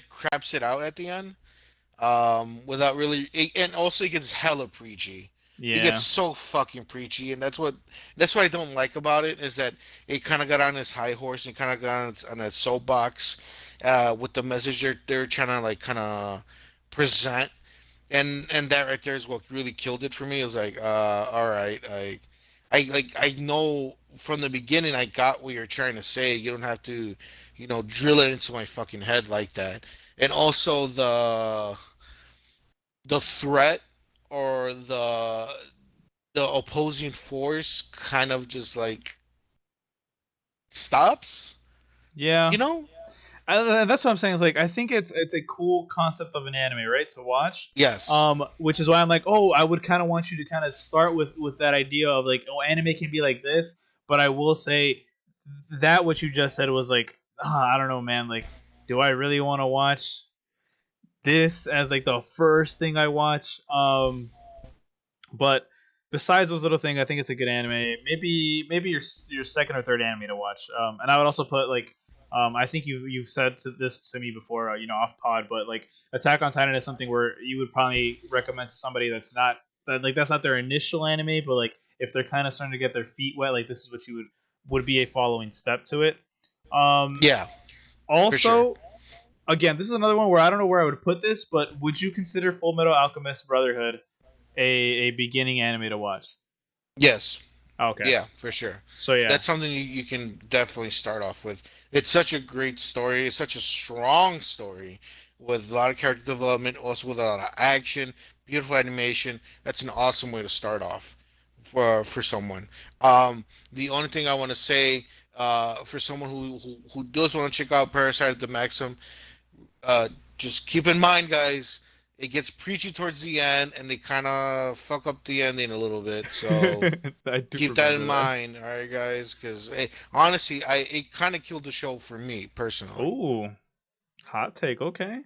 craps it out at the end. Without really, and also it gets hella preachy. It gets Yeah. so fucking preachy, and that's what I don't like about it is that it kind of got on this high horse and kind of got on that soapbox, with the message they're trying to like kind of present, and that right there is what really killed it for me. It was like, all right, I know from the beginning I got what you're trying to say. You don't have to, drill it into my fucking head like that. And also the threat or the opposing force kind of just like stops, Yeah. you know? That's what I'm saying. Is like I think it's a cool concept of an anime, right, to watch. Yes. Which is why I'm like, oh, I would kind of want you to kind of start with that idea of like, oh, anime can be like this. But I will say that what you just said was like, I don't know, man. Like, do I really want to watch this as like the first thing I watch? But besides those little things, I think it's a good anime. Maybe your second or third anime to watch. And I would also put like I think you've said this to me before, off pod, but like Attack on Titan is something where you would probably recommend to somebody that's not their initial anime, but like if they're kind of starting to get their feet wet, like this is what you would be a following step to it. Um, Yeah, for sure. Also, again, this is another one where I don't know where I would put this, but would you consider Full Metal Alchemist Brotherhood a beginning anime to watch? Yes. Okay, Yeah, for sure. so yeah. That's something you can definitely start off with. It's such a great story. It's such a strong story with a lot of character development, also with a lot of action, beautiful animation. That's an awesome way to start off for someone. The only thing I want to say for someone who does want to check out Parasite at the Maxim, uh, just keep in mind, guys, it gets preachy towards the end, and they kind of fuck up the ending a little bit. So I do keep that in remember that. mind, all right, guys? Because honestly, I it kind of killed the show for me personally. Ooh, hot take. Okay.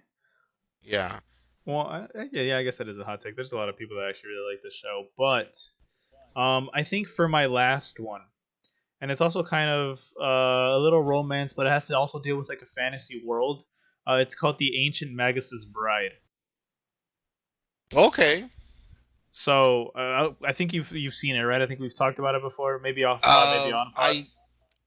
Yeah. Well, yeah, I guess that is a hot take. There's a lot of people that actually really like this show, but I think for my last one, and it's also kind of a little romance, but it has to also deal with like a fantasy world. It's called The Ancient Magus's Bride. Okay. So I think you've seen it, right? I think we've talked about it before, maybe off pod, maybe on pod.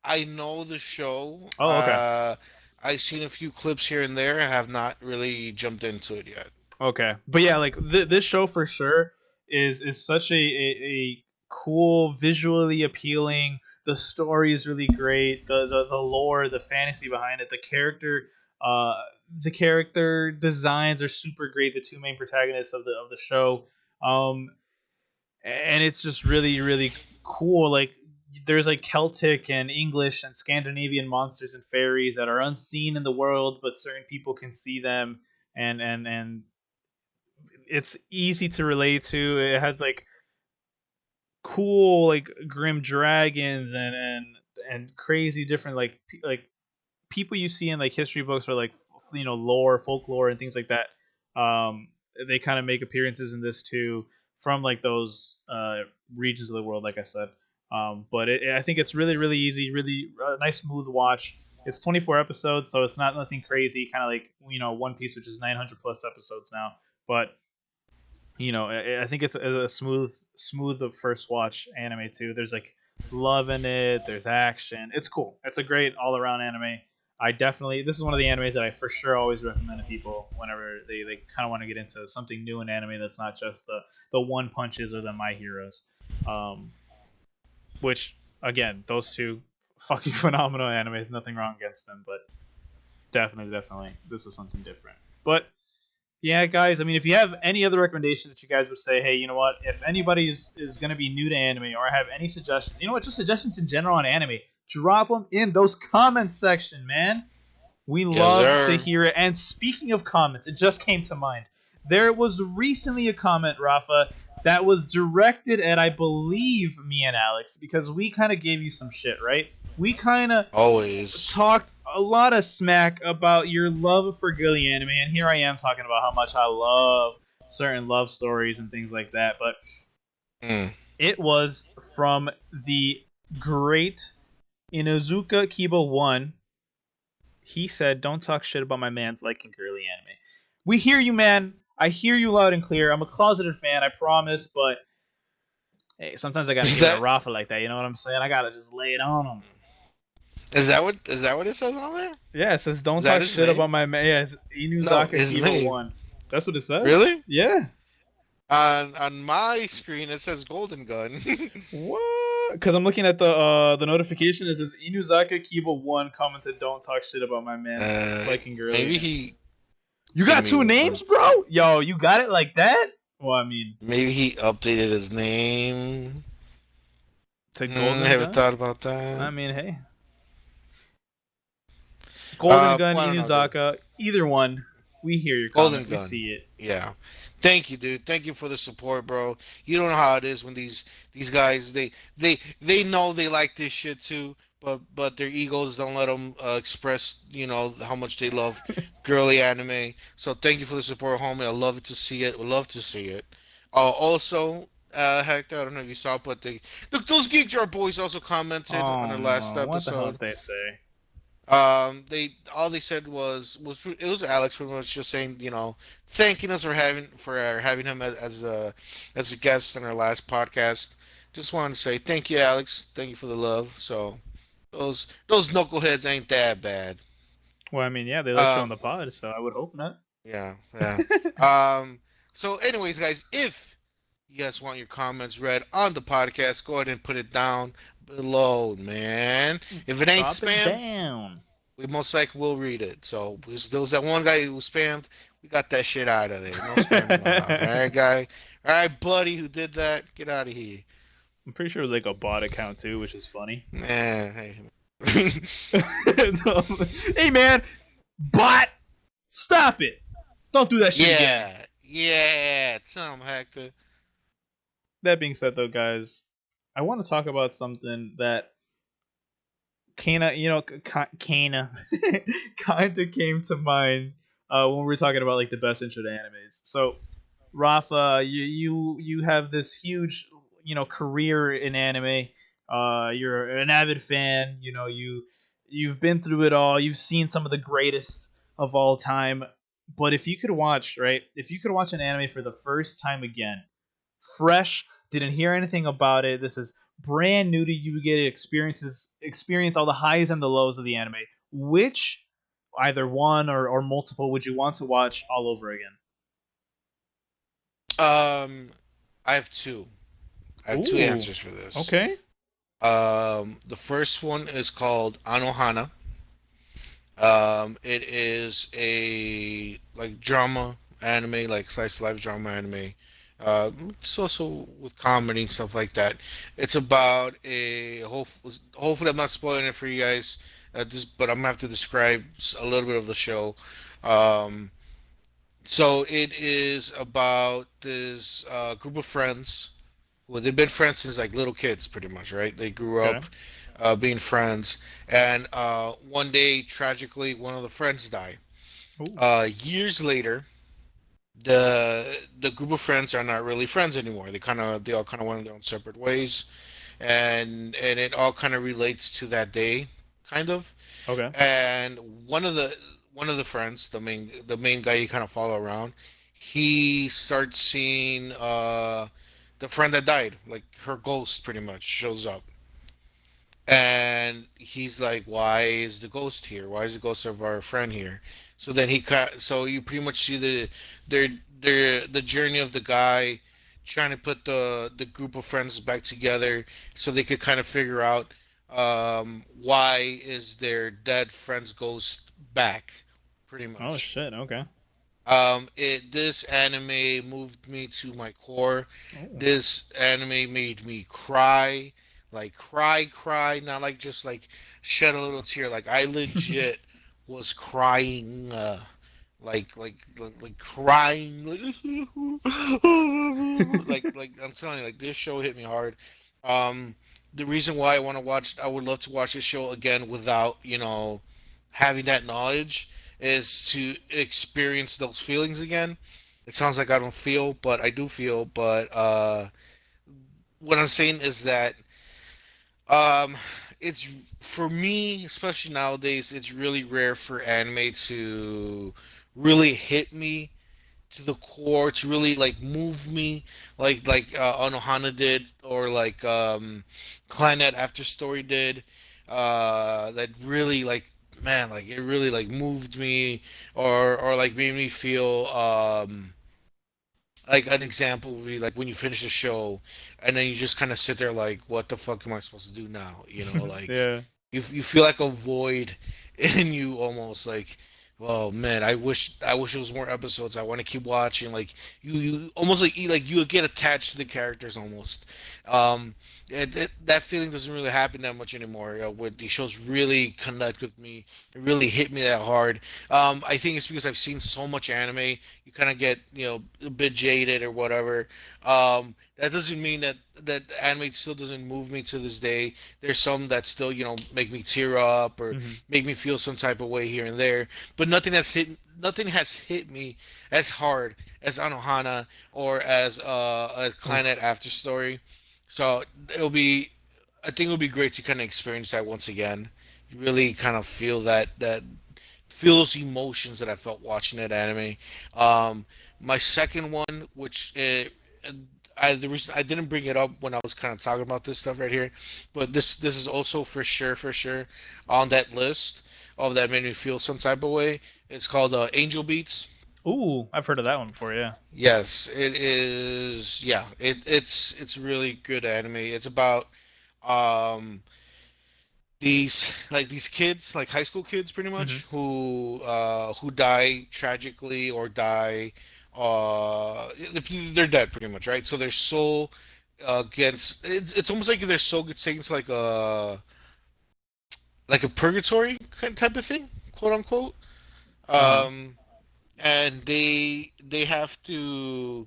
I know the show. Oh, okay. I've seen a few clips here and there. I have not really jumped into it yet. Okay, but yeah, like this show for sure is such a cool, visually appealing. The story is really great. The lore, the fantasy behind it, uh, the character designs are super great. The two main protagonists of the show, um, and it's just really cool. Like there's like Celtic and English and Scandinavian monsters and fairies that are unseen in the world, but certain people can see them and it's easy to relate to. It has like cool like grim dragons and crazy different like people you see in like history books or like lore, folklore and things like that. Um, they kind of make appearances in this too from like those regions of the world, like I said. But I think it's really easy, really nice, smooth watch. It's 24 episodes, so it's not nothing crazy. Kind of like One Piece, which is 900 plus episodes now. But I think it's a smooth of first watch anime too. There's like love in it. There's action. It's cool. It's a great all around anime. This is one of the animes that I for sure always recommend to people whenever they kind of want to get into something new in anime that's not just the One Punches or the My Heroes. Um, which again, those two fucking phenomenal animes. Nothing wrong against them, but definitely this is something different. But yeah, guys. I mean, if you have any other recommendations that you guys would say, hey, you know what? If anybody is going to be new to anime or have any suggestions, just suggestions in general on anime, drop them in those comments section, man. We Yes, love to sir. hear it. And speaking of comments, it just came to mind. There was recently a comment, Rafa, that was directed at, I believe, me and Alex, because we kind of gave you some shit, right? We kind of Always. talked a lot of smack about your love for girly anime, and here I am talking about how much I love certain love stories and things like that. But Mm. it was from the great Inuzuka Kiba 1. He said, "Don't talk shit about my man's liking girly anime." We hear you, man. I hear you loud and clear. I'm a closeted fan, I promise, but hey, sometimes I gotta Is give it a that raffle like that. You know what I'm saying? I gotta just lay it on him. is that what it says on there? Yeah, it says don't Is that talk his shit about name? my man. Yeah, it's No, Inuzaka his Kiba name. 1. That's what it says? Really? Yeah. On my screen it says Golden Gun. What? Because I'm looking at the notification. It says Inuzaka Kiba 1 commented don't talk shit about my man's liking girly Maybe anime. he. You Give got me two one. names, bro? Yo, you got it like that? Well, I mean, Maybe he updated his name. to I Golden never Gun? thought about I that. mean, hey. Golden Gun, Well, I don't know, dude. Inuzaka, either one. We hear your Golden comment. We Gun. see it. Yeah. Thank you, dude. Thank you for the support, bro. You don't know how it is when these guys they know they like this shit too, but their egos don't let them express, how much they love girly anime. So thank you for the support, homie. I love it to see it. Would love to see it. Also, Hector, I don't know if you saw, but look, those Geek Jar boys also commented on Oh the last no, what the hell episode. did they say? They all they said was it was Alex pretty much just saying, thanking us for having him as a guest on our last podcast. Just wanted to say thank you, Alex. Thank you for the love. So those knuckleheads ain't that bad. Well, I mean, yeah, they let you on Um, the pod, so I would hope not. yeah, yeah. So anyways, guys, if you guys want your comments read on the podcast, go ahead and put it down below, man. If it ain't Drop it spam, down. we most likely will read it. So there was that one guy who spammed. We got that shit out of there. No spamming allowed. All right, guy. All right, buddy, who did that? Get out of here. I'm pretty sure it was like a bot account too, which is funny. Man, hey. So, hey man, bot, stop it! Don't do that shit again. Yeah, yeah. Tell him, Hector. That being said, though, guys, I want to talk about something that Kana, Kana, kind of came to mind when we were talking about like the best intro to animes. So, Rafa, you have this huge career in anime. You're an avid fan. You've been through it all. You've seen some of the greatest of all time. But if you could watch, right, if you could watch an anime for the first time again, fresh, didn't hear anything about it. This is brand new to you. You get to experience all the highs and the lows of the anime. Which either one or multiple would you want to watch all over again? Um, I have two. I have two Ooh, answers for this. okay, The first one is called Anohana. It is a like drama anime, like slice of life drama anime. It's also with comedy and stuff like that. It's about hopefully I'm not spoiling it for you guys, but I'm gonna have to describe a little bit of the show. Um, so it is about this group of friends. Well, they've been friends since like little kids, pretty much, right? They grew okay. up being friends, and one day, tragically, one of the friends died. Ooh, Years later, the group of friends are not really friends anymore. They all kind of went their own separate ways, and it all kind of relates to that day, kind of. okay. And one of the friends, the main guy you kind of follow around, he starts seeing the friend that died, like her ghost, pretty much shows up, and he's like, "Why is the ghost here? Why is the ghost of our friend here?" So you pretty much see their the journey of the guy trying to put the group of friends back together so they could kind of figure out why is their dead friend's ghost back, pretty Oh much. shit. Okay. This anime moved me to my core. Oh. This anime made me cry, like cry, cry, not like just like shed a little tear. Like I legit was crying, like crying, like I'm telling you, like this show hit me hard. The reason why I would love to watch this show again without, having that knowledge is to experience those feelings again. It sounds like I don't feel, but I do feel. But what I'm saying is that um, it's for me, especially nowadays, it's really rare for anime to really hit me to the core, to really like move me, like Anohana did, or like Clannad After Story did. That really like, man, like it really like moved me, or like made me feel like an example would be like when you finish a show and then you just kind of sit there like, what the fuck am I supposed to do now? Like Yeah. you feel like a void in you almost, like Oh man, I wish it was more episodes. I want to keep watching. Like you almost like you get attached to the characters almost. Um, that feeling doesn't really happen that much anymore. With the shows really connect with me, it really hit me that hard. I think it's because I've seen so much anime. You kind of get a bit jaded or whatever. That doesn't mean that anime still doesn't move me to this day. There's some that still make me tear up or Hmm. make me feel some type of way here and there, but nothing has hit me as hard as Anohana or as Planet Oof. After Story. So it'll be I think it'll be great to kind of experience that once again. Really kind of feel those emotions that I felt watching that anime. My second one, which the reason I didn't bring it up when I was kind of talking about this stuff right here, but this is also for sure on that list of that made me feel some type of way. It's called Angel Beats. Ooh, I've heard of that one before. Yeah. Yes, it is. Yeah, it's really good anime. It's about um these kids, like high school kids pretty Hmm. much, who die tragically or die they're dead pretty much, right? So their soul gets it's almost like their soul gets taken to like a purgatory kind of type of thing, quote unquote. Uh huh. Um and they have to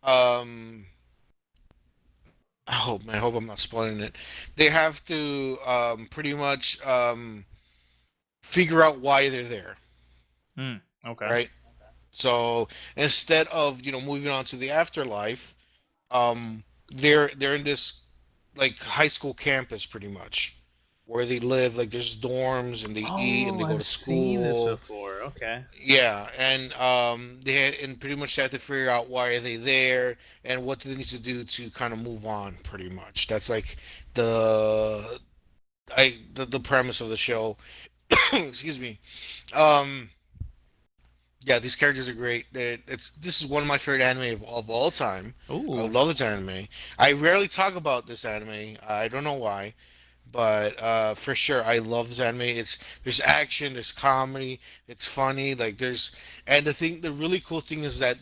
um I hope I'm not spoiling it. They have to pretty much figure out why they're there, Mm, okay. right? So instead of moving on to the afterlife, they're in this like high school campus pretty much where they live. Like there's dorms and they eat and Oh, they go I've to seen this school. before. Okay. Yeah, and and pretty much they have to figure out why are they there and what do they need to do to kind of move on. Pretty much that's like the the premise of the show. Excuse me. Um, Yeah, these characters are great. This is one of my favorite anime of all time. I Ooh. love this anime. I rarely talk about this anime. I don't know why, but for sure, I love this anime. There's action, there's comedy, it's funny. The really cool thing is that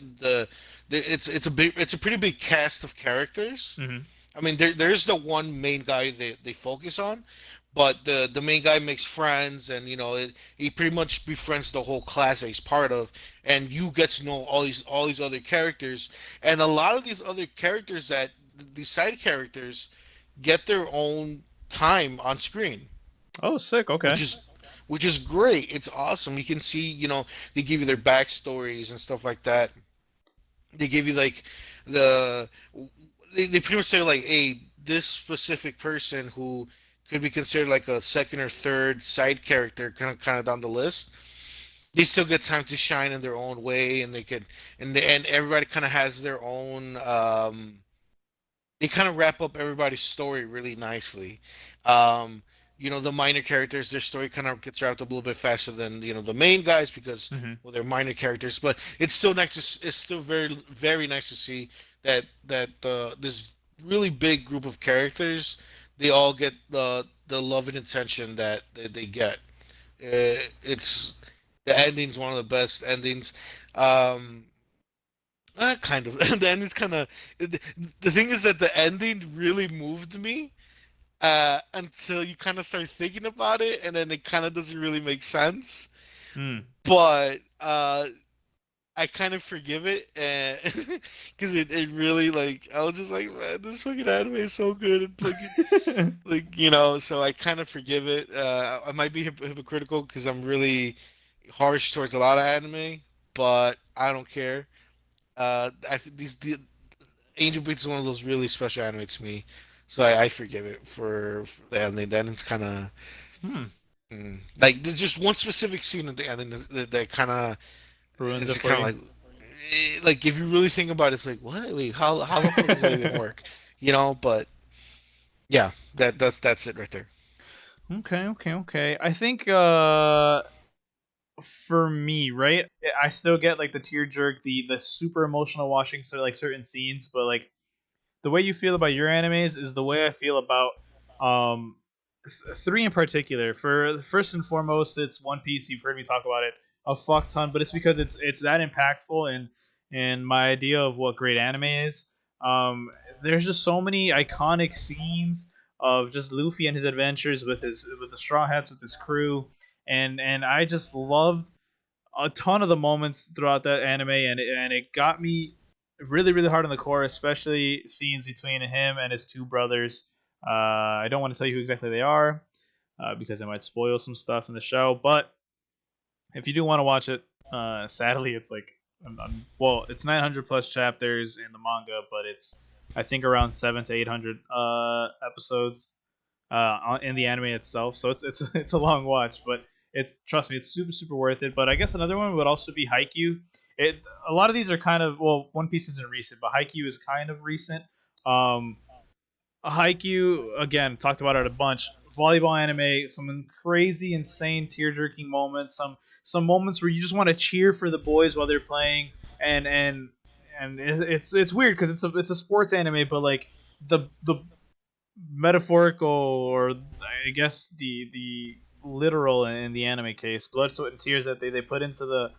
it's a pretty big cast of characters. Hmm. I mean, there's the one main guy they focus on, but the main guy makes friends, and he pretty much befriends the whole class that he's part of, and you get to know all these other characters, and a lot of these other characters that these side characters get their own time on screen, Oh, sick. Okay. which is which is great. It's awesome. You can see, they give you their backstories and stuff like that. They give you like the they pretty much say like, hey, this specific person who could be considered like a second or third side character, kind of down the list. They still get time to shine in their own way, and they could, and everybody kind of has their own. They kind of wrap up everybody's story really nicely. Um, the minor characters, their story kind of gets wrapped up a little bit faster than the main guys because Hmm. well they're minor characters, but it's still nice it's still very very nice to see that this really big group of characters they all get the love and attention that they get. It's the ending's one of the best endings. Um, kind of. The ending's kind of. The thing is that the ending really moved me until you kind of start thinking about it, and then it kind of doesn't really make sense. Mm. But I kind of forgive it, and because it really like I was just like, man, this fucking anime is so good, and so I kind of forgive it. I might be hypocritical because I'm really harsh towards a lot of anime, but I don't care. The Angel Beats is one of those really special anime to me, so I forgive it for the ending. Then it's kind of Hmm. like there's just one specific scene at the ending that kind of Ruins it is for kind of you. like if you really think about it, it's like what? Wait, how the fuck does that even work? But yeah, that's it right there. Okay, okay, okay. I think for me, right? I still get like the tear jerk, the super emotional watching so like certain scenes, but like the way you feel about your animes is the way I feel about three in particular. For first and foremost, it's One Piece. You've heard me talk about it a fuck ton, but it's because it's that impactful and my idea of what great anime is. Um, there's just so many iconic scenes of just Luffy and his adventures with the Straw Hats with his crew, and I just loved a ton of the moments throughout that anime, and it got me really really hard on the core, especially scenes between him and his two brothers. I don't want to tell you who exactly they are because it might spoil some stuff in the show, but if you do want to watch it, sadly it's like well, it's 900 plus chapters in the manga, but it's I think around 700 to 800 episodes in the anime itself. So it's a long watch, but it's trust me, it's super super worth it. But I guess another one would also be Haikyuu. It a lot of these are kind of well, One Piece isn't recent, but Haikyuu is kind of recent. Um, Haikyuu again talked about it a bunch. Volleyball anime, some crazy, insane, tear-jerking moments. Some moments where you just want to cheer for the boys while they're playing, and it's weird because it's a sports anime, but like the metaphorical or I guess the literal in the anime case, blood, sweat, and tears that they put into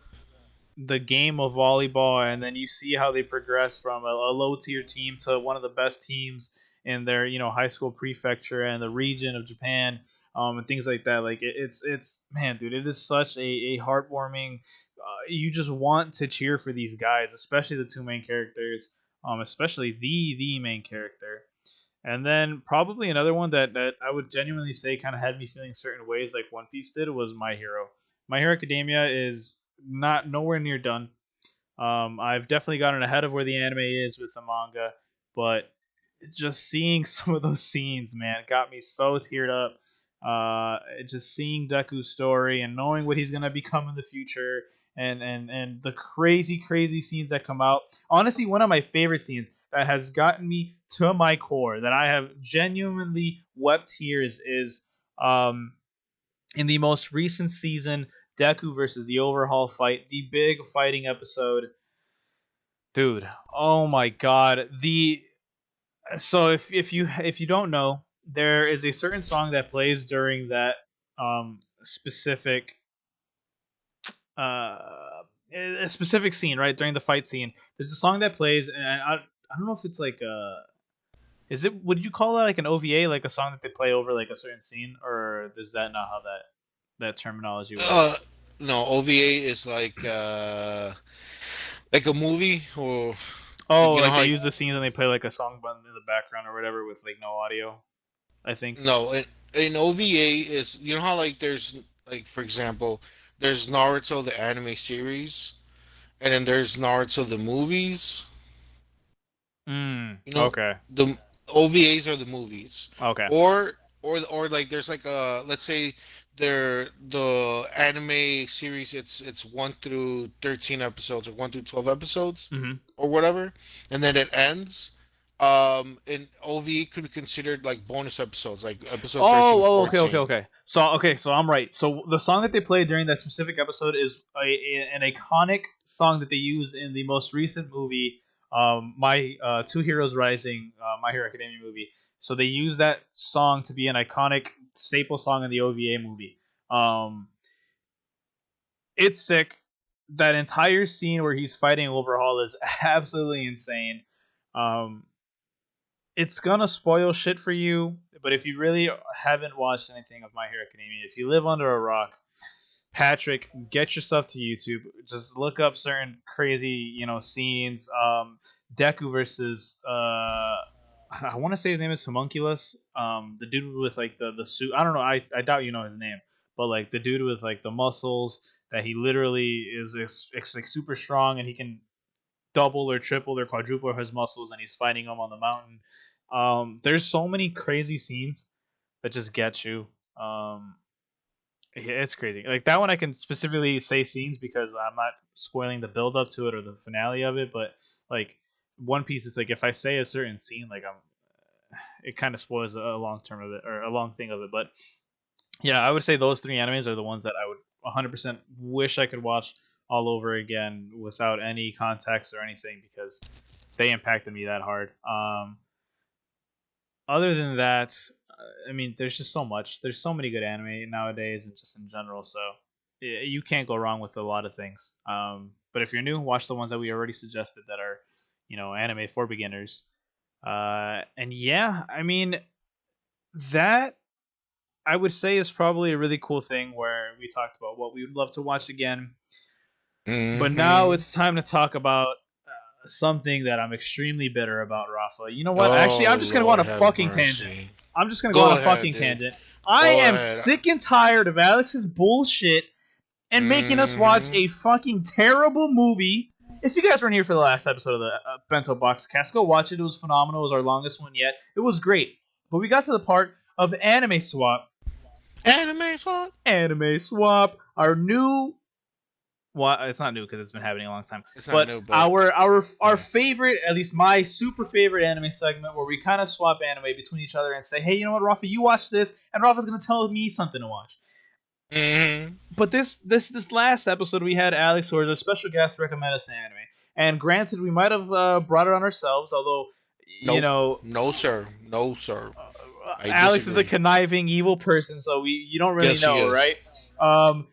the game of volleyball, and then you see how they progress from a low tier team to one of the best teams in their high school prefecture and the region of Japan, and things like that. Like it's man, dude, it is such a heartwarming. You just want to cheer for these guys, especially the two main characters, especially the main character. And then probably another one that I would genuinely say kind of had me feeling certain ways, like One Piece did, was My Hero. My Hero Academia is not nowhere near done. I've definitely gotten ahead of where the anime is with the manga, but just seeing some of those scenes, man, got me so teared up. Just seeing Deku's story and knowing what he's gonna become in the future, and the crazy scenes that come out. Honestly, one of my favorite scenes that has gotten me to my core, that I have genuinely wept tears, is in the most recent season, Deku versus the Overhaul fight, the big fighting episode. Dude, oh my god. The so if you don't know, there is a certain song that plays during that specific a specific scene, right? During the fight scene. There's a song that plays, and I don't know if it's like is it would you call that like an OVA, like a song that they play over like a certain scene, or is that not how that terminology Uh, works? no, OVA is like a movie or like Oh, you know like how they use the scenes and they play like a song button in the background or whatever with like no audio, I think. no in OVA is you know how like there's like for example there's Naruto the anime series and then there's Naruto the movies. You know, Okay. the OVAs are the movies, Okay. or or like there's like a let's say the anime series it's 1 through 13 episodes or 1 through 12 episodes Mhm. or whatever, and then it ends. And OVA could be considered like bonus episodes, like episode 13 Okay, 14. So I'm right. So the song that they played during that specific episode is an iconic song that they use in the most recent movie, My Two Heroes Rising, My Hero Academia movie. So they use that song to be an iconic staple song in the OVA movie. Um, it's sick. That entire scene where he's fighting Overhaul is absolutely insane. Um, it's gonna spoil shit for you. But if you really haven't watched anything of My Hero Academia, if you live under a rock, Patrick, get yourself to YouTube. Just look up certain crazy, scenes. Deku versus I want to say his name is Homunculus. The dude with like the suit. I don't know. I doubt you know his name, but like the dude with like the muscles that he literally is like super strong and he can double or triple or quadruple his muscles and he's fighting them on the mountain. There's so many crazy scenes that just get you. Um, yeah, it's crazy. Like that one, I can specifically say scenes because I'm not spoiling the build up to it or the finale of it. But like One Piece, it's like if I say a certain scene, like it kind of spoils a long term of it or a long thing of it. But yeah, I would say those three animes are the ones that I would 100% wish I could watch all over again without any context or anything because they impacted me that hard. Other than that, I mean, there's just so much. There's so many good anime nowadays, and just in general. So You can't go wrong with a lot of things. But if you're new, watch the ones that we already suggested that are, anime for beginners. And yeah, I mean that I would say is probably a really cool thing where we talked about what we would love to watch again. But now Mm-hmm. it's time to talk about something that I'm extremely bitter about, Rafa. You know what? Actually, I'm Oh just gonna go on Lord, a have fucking tangent. mercy. I'm just gonna go on Go a ahead, fucking dude. tangent. I Go am ahead. sick and tired of Alex's bullshit and making us watch Mm-hmm. a fucking terrible movie. If you guys weren't here for the last episode of the Bento Boxcast, go watch it. It was phenomenal. It was our longest one yet. It was great. But we got to the part of Anime Swap. Anime song? Anime Swap, our new, well, it's not new because it's been happening a long time. It's not But new, but our yeah. favorite, at least my super favorite anime segment, where we kind of swap anime between each other and say, hey, you know what, Rafa, you watch this, and Rafa's gonna tell me something to watch. Mm-hmm. But this last episode, we had Alex, who was a special guest, recommend us an anime. And granted, we might have brought it on ourselves, although, you Nope. know, No, sir. No, sir. I Alex is a disagree. conniving evil person, so you don't really Yes, he know, is. right?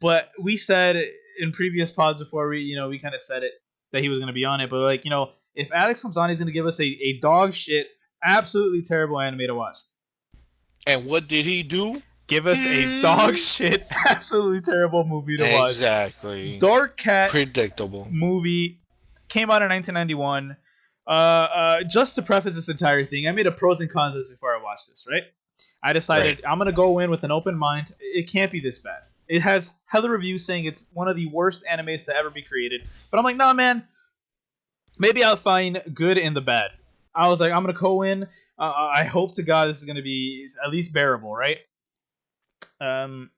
But we said in previous pods before we kind of said it that he was going to be on it, but like if Alex comes on, he's going to give us a dog shit, absolutely terrible anime to watch. And what did he do? Give us a dog shit, absolutely terrible movie to watch. Exactly. Dark Cat Predictable. movie came out in 1991. Just to preface this entire thing, I made a pros and cons list before I watched this, right? I Right. decided I'm gonna go in with an open mind. It can't be this bad. It has hella reviews saying it's one of the worst animes to ever be created. But I'm like, nah, man. Maybe I'll find good in the bad. I was like, I'm gonna go in. I hope to God this is gonna be at least bearable, right? Um,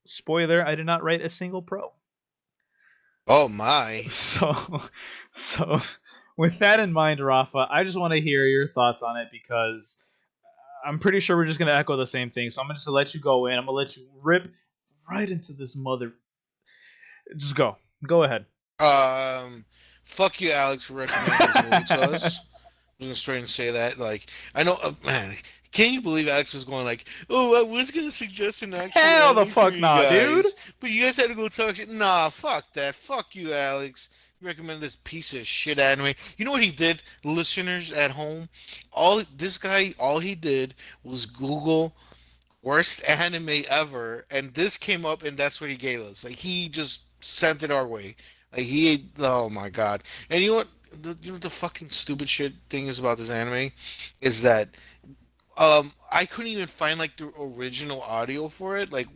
Spoiler: I did not write a single pro. Oh my. So, so with that in mind, Rafa, I just want to hear your thoughts on it because I'm pretty sure we're just gonna echo the same thing. So I'm just gonna let you go in. I'm gonna let you rip right into this mother. Just go ahead. Um, Fuck you, Alex, for recommending this movie to us. I'm gonna straight and say that. Like, I know, man. Can you believe Alex was going like, "Oh, I was gonna suggest an actual Hell the anime for fuck you nah, dude. guys, but you guys had to go talk shit." Nah, fuck that. Fuck you, Alex. You recommend this piece of shit anime. You know what he did, listeners at home? All he did was Google worst anime ever, and this came up, and that's what he gave us. Like he just sent it our way. Like oh my god! And you know what? The fucking stupid shit thing is about this anime is that I couldn't even find like the original audio for it, like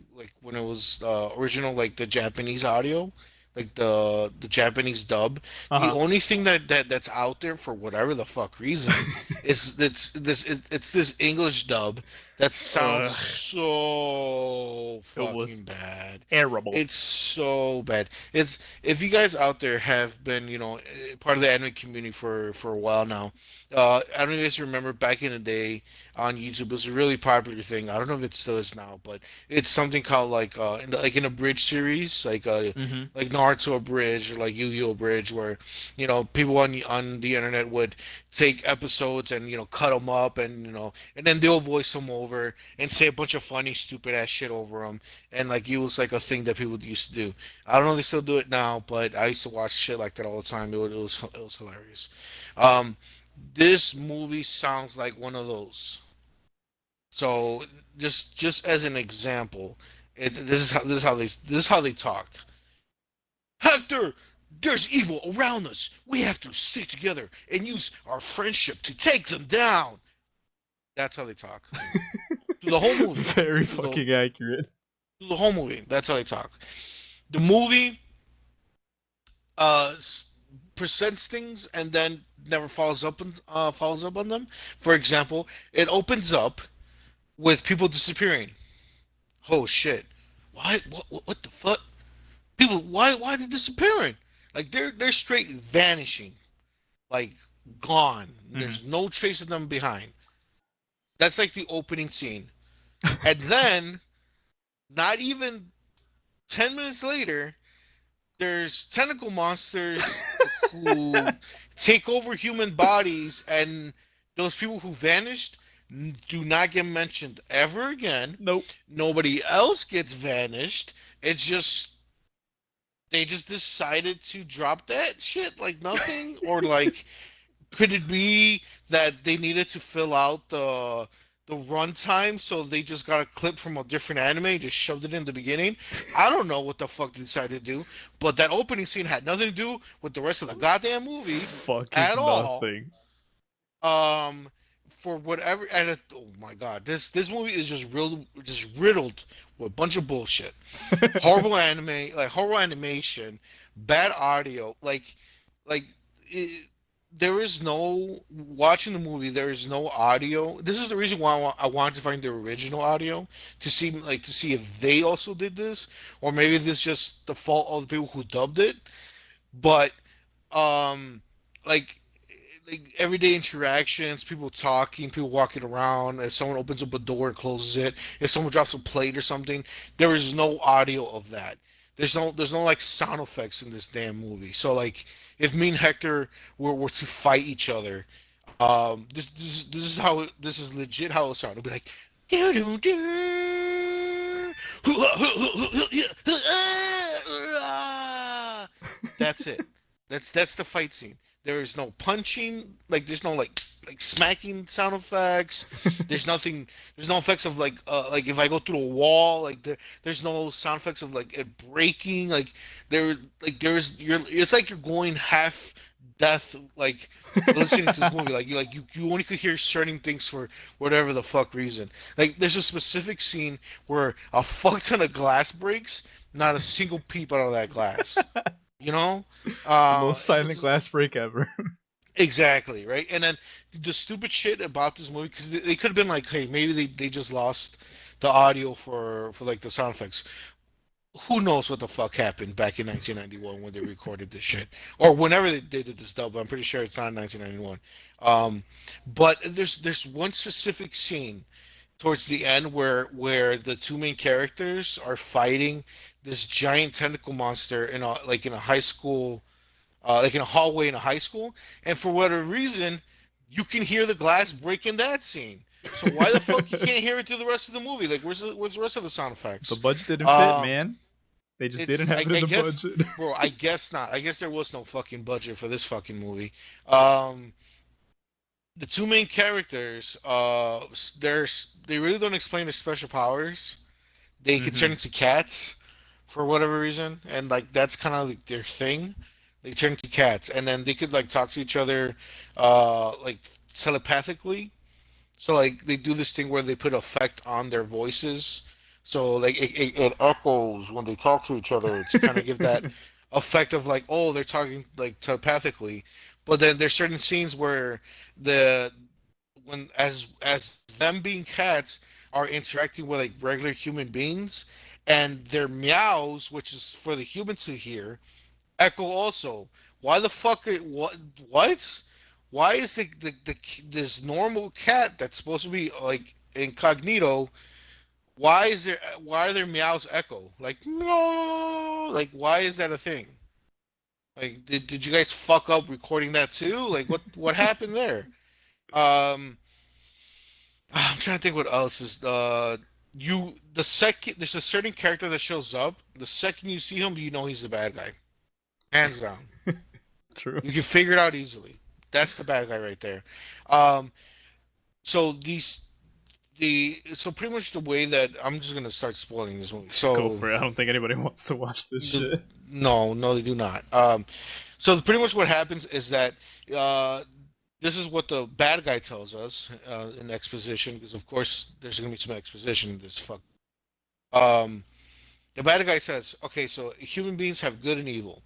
when it was original, like the Japanese audio, like the Japanese dub. Uh The huh. only thing that's out there for whatever the fuck reason is it's this English dub that sounds so It was fucking bad. terrible. It's so bad. It's if you guys out there have been, part of the anime community for a while now. I don't know if you guys remember back in the day on YouTube. It was a really popular thing. I don't know if it still is now, but it's something called like like in a bridge series, Mm-hmm. like Naruto Abridged or like Yu-Gi-Oh Abridged, where people on the internet would take episodes and cut them up and and then they'll voice them over and say a bunch of funny stupid ass shit over them and like it was like a thing that people used to do. I don't know if they still do it now, but I used to watch shit like that all the time. It was hilarious. Um, this movie sounds like one of those. So just as an example, this is how they talked. Hector, there's evil around us. We have to stick together and use our friendship to take them down. That's how they talk. Through the whole movie. Very Through the, fucking accurate. through the whole movie. That's how they talk. The movie uh presents things and then never follows up on them. For example, it opens up with people disappearing. Oh shit! Why? What the fuck? People, why are they disappearing? Like they're straight vanishing, like gone. Mm-hmm. There's no trace of them behind. That's like the opening scene, and then not even 10 minutes later, there's tentacle monsters who take over human bodies, and those people who vanished do not get mentioned ever again. Nope. Nobody else gets vanished. It's just they just decided to drop that shit like nothing, or like could it be that they needed to fill out the runtime, so they just got a clip from a different anime and just shoved it in the beginning? I don't know what the fuck they decided to do, but that opening scene had nothing to do with the rest of the goddamn movie Fucking at all. nothing. Um, for whatever, and oh my god, this movie is just riddled with a bunch of bullshit, horrible anime, like horrible animation, bad audio, like it, there is no watching the movie. There is no audio. This is the reason why I wanted to find the original audio to see if they also did this, or maybe this is just the fault of the people who dubbed it. But um, like everyday interactions, people talking, people walking around. If someone opens up a door, closes it. If someone drops a plate or something, there is no audio of that. There's no like sound effects in this damn movie. So like if me and Hector were to fight each other, this is how this is legit how it sounded. It'd be like doo doo doo. That's it. That's the fight scene. There is no punching, like there's no like smacking sound effects. There's nothing. There's no effects of like if I go through a wall, there's no sound effects of like it breaking. There's you're it's like you're going half death like listening to this movie. You only could hear certain things for whatever the fuck reason. Like there's a specific scene where a fuck ton of glass breaks, not a single peep out of that glass. You know, The most silent it's glass break ever. exactly right. And then the stupid shit about this movie because they could have been like, hey, maybe they just lost the audio for like the sound effects. Who knows what the fuck happened back in 1991 when they recorded this shit, or whenever they did this dub. I'm pretty sure it's not in 1991. But there's one specific scene towards the end where the two main characters are fighting this giant tentacle monster in a high school, like in a hallway in a high school, and for whatever reason, you can hear the glass break in that scene. So why the fuck you can't hear it through the rest of the movie? Like, where's the rest of the sound The effects? budget didn't fit, Um, man. They just didn't it's have it in I the guess, budget. bro, I guess not. I guess there was no fucking budget for this fucking movie. Um, the two main characters, they really don't explain their special powers. They could turn Hmm. into cats for whatever reason, and like that's kind of like their thing. They turn into cats, and then they could like talk to each other, like telepathically. So like they do this thing where they put effect on their voices, so like it echoes when they talk to each other to kind of give that effect of like, oh, they're talking like telepathically. But then there's certain scenes where the when as them being cats are interacting with like regular human beings, and their meows, which is for the human to hear, echo also. Why the fuck? What? Why is this normal cat that's supposed to be like incognito? Why are their meows echo like no? Like why is that a thing? Like did you guys fuck up recording that too? Like what happened there? Um, I'm trying to think what else is the second there's a certain character that shows up. The second you see him, you know he's the bad guy, hands down. True. You can figure it out easily. That's the bad guy right there. Um, so pretty much the way that I'm just gonna start spoiling this movie. Go So for it. I don't think anybody wants to watch this the, shit. no, they do not. So pretty much what happens is that uh, this is what the bad guy tells us in exposition, because of course there's gonna be some exposition in this fuck. Um, the bad guy says, okay, so human beings have good and evil.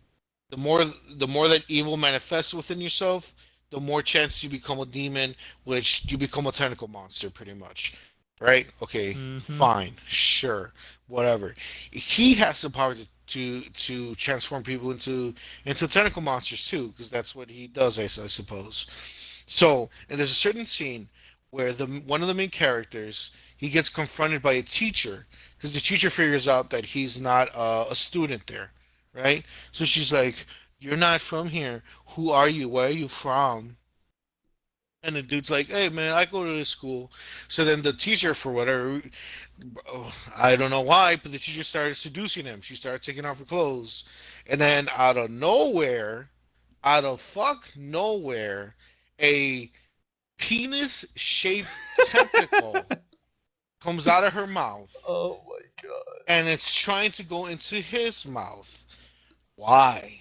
The more that evil manifests within yourself, the more chance you become a demon, which you become a tentacle monster, pretty much. Right? Okay, Hmm. fine, sure, whatever. He has the power to transform people into tentacle monsters too, because that's what he does, I suppose. So, and there's a certain scene where the one of the main characters he gets confronted by a teacher because the teacher figures out that he's not a student there, right? So she's like, "You're not from here. Who are you? Where are you from?" And the dude's like, "Hey man, I go to this school." So then the teacher, for whatever, I don't know why, but the teacher started seducing him. She started taking off her clothes, and then out of nowhere, out of fuck nowhere, a penis-shaped tentacle comes out of her mouth, Oh my god. and it's trying to go into his mouth. Why?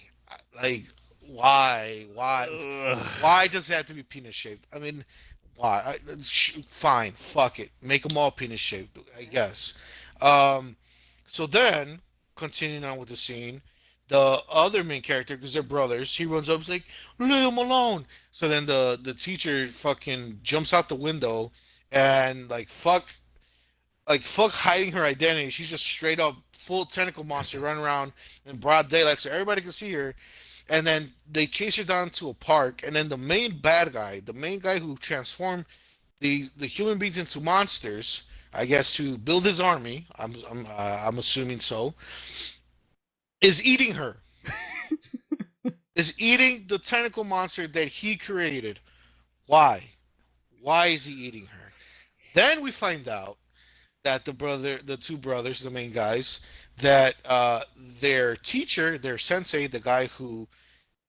Like, why? Why? Ugh. Why does it have to be penis shaped? I mean, why? Fine, fuck it. Make them all penis shaped, I guess. Um, so then, continuing on with the scene, the other main character, because they're brothers, he runs up, he's like, "Leave him alone." So then the teacher fucking jumps out the window and like fuck hiding her identity. She's just straight up full tentacle monster running around in broad daylight so everybody can see her. And then they chase her down to a park, and then the main bad guy, the main guy who transformed the human beings into monsters, I guess to build his army. I'm assuming so. Is eating her. Is eating the tentacle monster that he created. Why? Why is he eating her? Then we find out that the two brothers, the main guys, that their teacher, their sensei, the guy who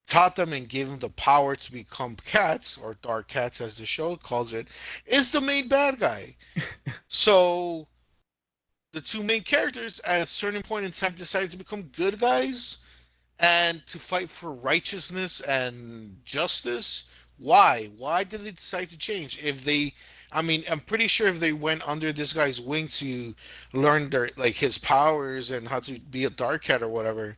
taught them and gave them the power to become cats, or dark cats as the show calls it, is the main bad guy. So the two main characters at a certain point in time decided to become good guys and to fight for righteousness and justice. Why? Why did they decide to change? If they, I mean, I'm pretty sure if they went under this guy's wing to learn their like his powers and how to be a dark cat or whatever,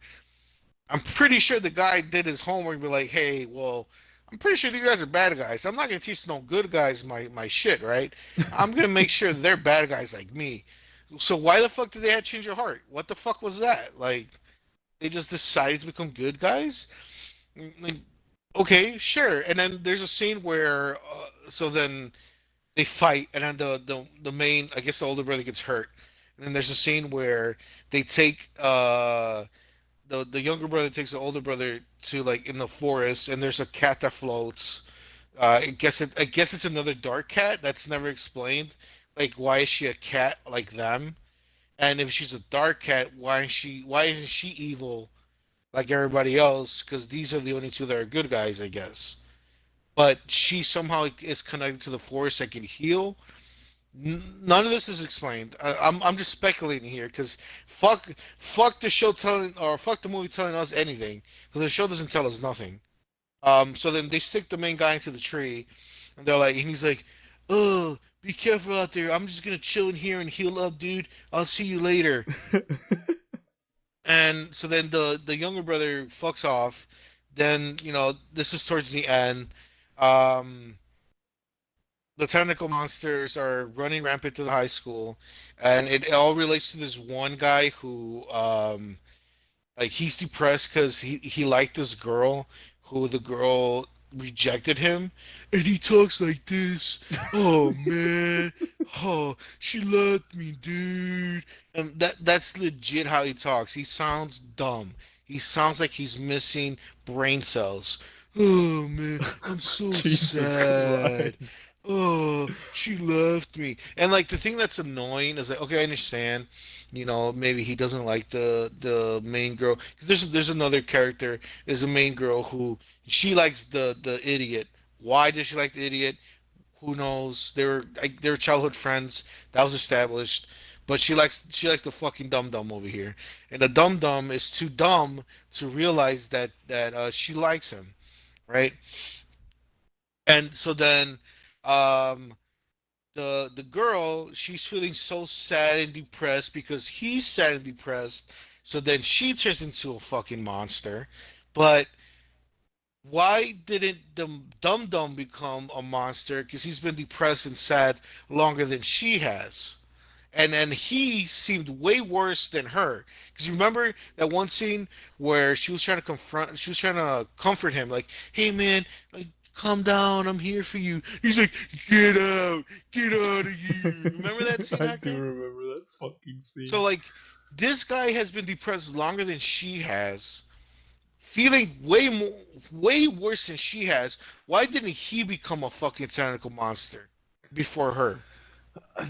I'm pretty sure the guy did his homework and be like, "Hey, well, I'm pretty sure these guys are bad guys. I'm not gonna teach no good guys my shit, right? I'm gonna make sure they're bad guys like me." So why the fuck did they have to change your heart? What the fuck was that? Like they just decided to become good guys? Like, okay, sure. And then there's a scene where so then they fight, and then the main, I guess the older brother gets hurt, and then there's a scene where they take the younger brother takes the older brother to like in the forest, and there's a cat that floats. I guess it's another dark cat that's never explained. Like, why is she a cat like them? And if she's a dark cat, why isn't she evil like everybody else? Because these are the only two that are good guys, I guess. But she somehow is connected to the forest that can heal. None of this is explained. I'm just speculating here because fuck the show telling or fuck the movie telling us anything because the show doesn't tell us nothing. So then they stick the main guy into the tree, and and he's like, "Oh, be careful out there. I'm just gonna chill in here and heal up, dude. I'll see you later." And so then the younger brother fucks off. Then this is towards the end. Um, the tentacle monsters are running rampant to the high school, and it all relates to this one guy who like he's depressed because he liked this girl who the girl rejected him, and he talks like this. "Oh man, oh she left me, dude." And that's legit how he talks. He sounds dumb. He sounds like he's missing brain cells. "Oh man, I'm so Jesus sad. Christ. Oh, she left me." And like the thing that's annoying is like, okay, I understand, maybe he doesn't like the main girl. 'Cause there's another character, is a main girl who she likes the idiot. Why does she like the idiot? Who knows? They were childhood friends. That was established. But she likes the fucking dum dum over here, and the dum dum is too dumb to realize that she likes him, right? And so then, um, the girl, she's feeling so sad and depressed because he's sad and depressed. So then she turns into a fucking monster. But why didn't the dum dum become a monster? Because he's been depressed and sad longer than she has. And he seemed way worse than her. Because you remember that one scene where she was trying to comfort him, like, "Hey man, like, calm down, I'm here for you." He's like, get out of here." Remember that scene, I do Hector? remember that fucking So scene. like, this guy has been depressed longer than she has, feeling way more, way worse than she has. Why didn't he become a fucking tentacle monster before her?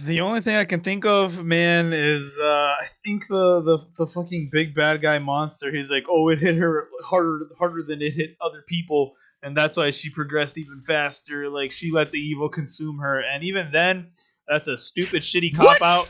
The only thing I can think of, man, is I think the fucking big bad guy monster. He's like, oh, it hit her harder than it hit other people, and that's why she progressed even faster. Like she let the evil consume her, and even then, that's a stupid, shitty cop What? out.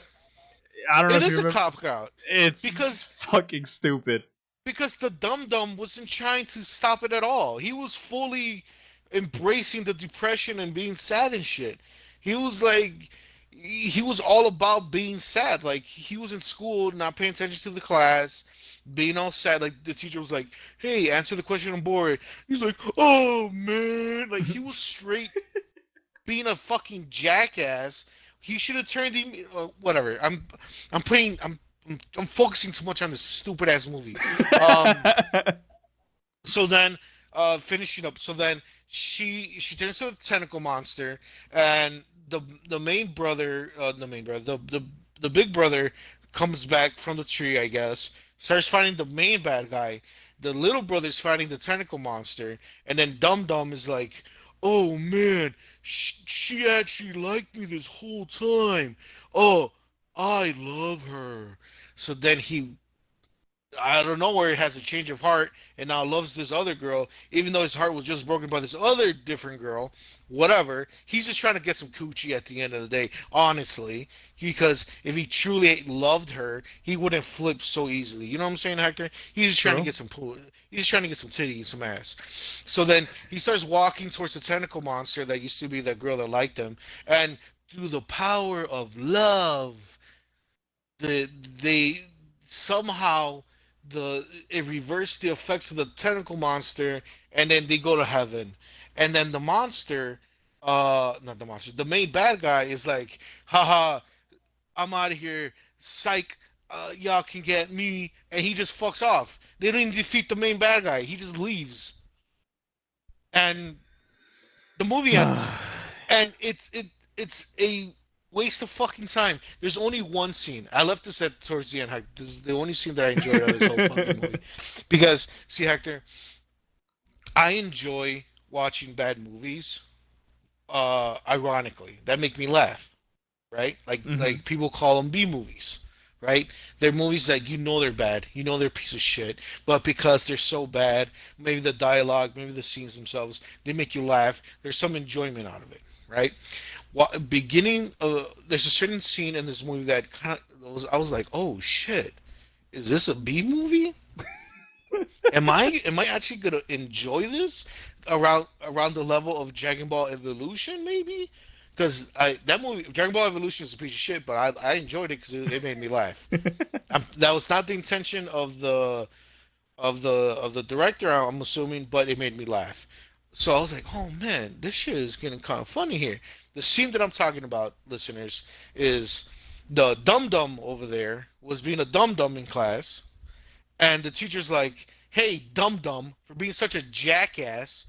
I don't know It if you is a remember. cop out It's because fucking stupid. the dum dum wasn't trying to stop it at all. He was fully embracing the depression and being sad and shit. He was like, he was all about being sad. Like he was in school, not paying attention to the class, being all sad. Like the teacher was like, "Hey, answer the question on board." He's like, "Oh man!" Like he was straight being a fucking jackass. He should have turned him. Whatever. I'm putting. I'm focusing too much on this stupid ass movie. Um. So then, finishing up. So then she turns into a tentacle monster, and the main brother, the big brother comes back from the tree. I guess starts fighting the main bad guy. The little brother's fighting the tentacle monster, and then Dum Dum is like, "Oh man, she actually liked me this whole time. Oh, I love her." So then he I don't know where he has a change of heart and now loves this other girl, even though his heart was just broken by this other different girl. Whatever. He's just trying to get some coochie at the end of the day, honestly. Because if he truly loved her, he wouldn't flip so easily. You know what I'm saying, Hector? He's just trying to True. get some pool. He's just trying to get some titty and some ass. So then he starts walking towards the tentacle monster that used to be that girl that liked him, and through the power of love they somehow it reversed the effects of the tentacle monster, and then they go to heaven, and then the monster, not the monster, the main bad guy is like, haha, I'm out of here, psych, y'all can get me, and he just fucks off. They don't even defeat the main bad guy. He just leaves, and the movie ends, and it's a waste of fucking time. There's only one scene. I left this at towards the end. This is the only scene that I enjoyed out of this whole fucking movie. Because see, Hector, I enjoy watching bad movies. Ironically, that make me laugh, right? Hmm. Like people call them B movies, right? They're movies that you know they're bad, you know they're a piece of shit, but because they're so bad, maybe the dialogue, maybe the scenes themselves, they make you laugh. There's some enjoyment out of it, right? There's a certain scene in this movie that I was like, oh shit, is this a B movie? Am I actually gonna enjoy this around the level of Dragon Ball Evolution maybe? Because I that movie Dragon Ball Evolution is a piece of shit, but I enjoyed it because it made me laugh. That was not the intention of the director, I'm assuming, but it made me laugh. So I was like, oh man, this shit is getting kind of funny here. The scene that I'm talking about, listeners, is the dum dum over there was being a dum dum in class, and the teacher's like, "Hey, dum dum, for being such a jackass,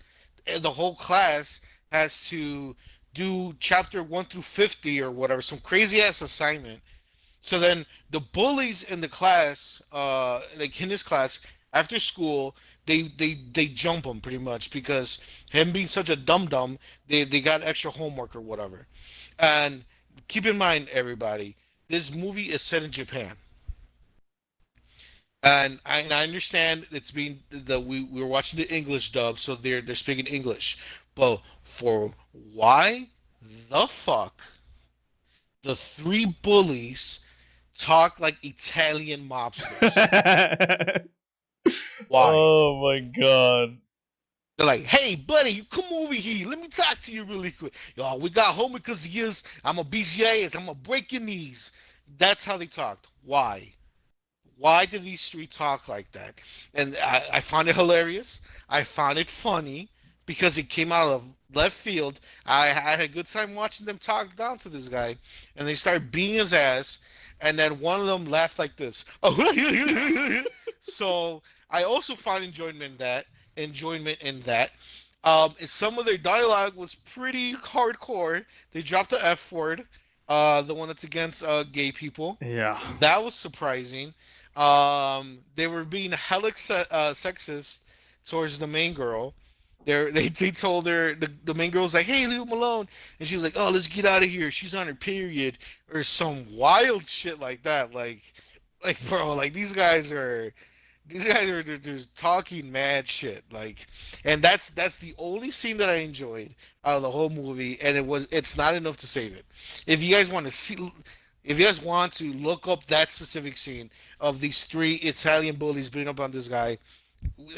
and the whole class has to do chapter 1 through 50 or whatever, some crazy ass assignment." So then the bullies in the class, like in his class, after school, they jump him pretty much because him being such a dum dum, they got extra homework or whatever. And keep in mind, everybody, this movie is set in Japan. And I understand it's being the we were watching the English dub, so they're speaking English. But for why the fuck the three bullies talk like Italian mobsters? Why? Oh my god. They're like, hey, buddy, you come over here. Let me talk to you really quick. Yo, we got home because of years. I'm a beat your ass. I'm going to break your knees. That's how they talked. Why? Why do these three talk like that? And I found it hilarious. I found it funny because it came out of left field. I had a good time watching them talk down to this guy, and they started beating his ass. And then one of them laughed like this. So I also found enjoyment in that. Some of their dialogue was pretty hardcore. They dropped the F word, the one that's against gay people. Yeah. That was surprising. They were being hella sexist. towards the main girl. They told her the main girl's like, "Hey, leave him alone," and she's like, "Oh, let's get out of here. She's on her period," or some wild shit like that. Like bro, like these guys are they're talking mad shit. Like, and that's the only scene that I enjoyed out of the whole movie, and it's not enough to save it. If you guys want to see, if you guys want to look up that specific scene of these three Italian bullies beating up on this guy,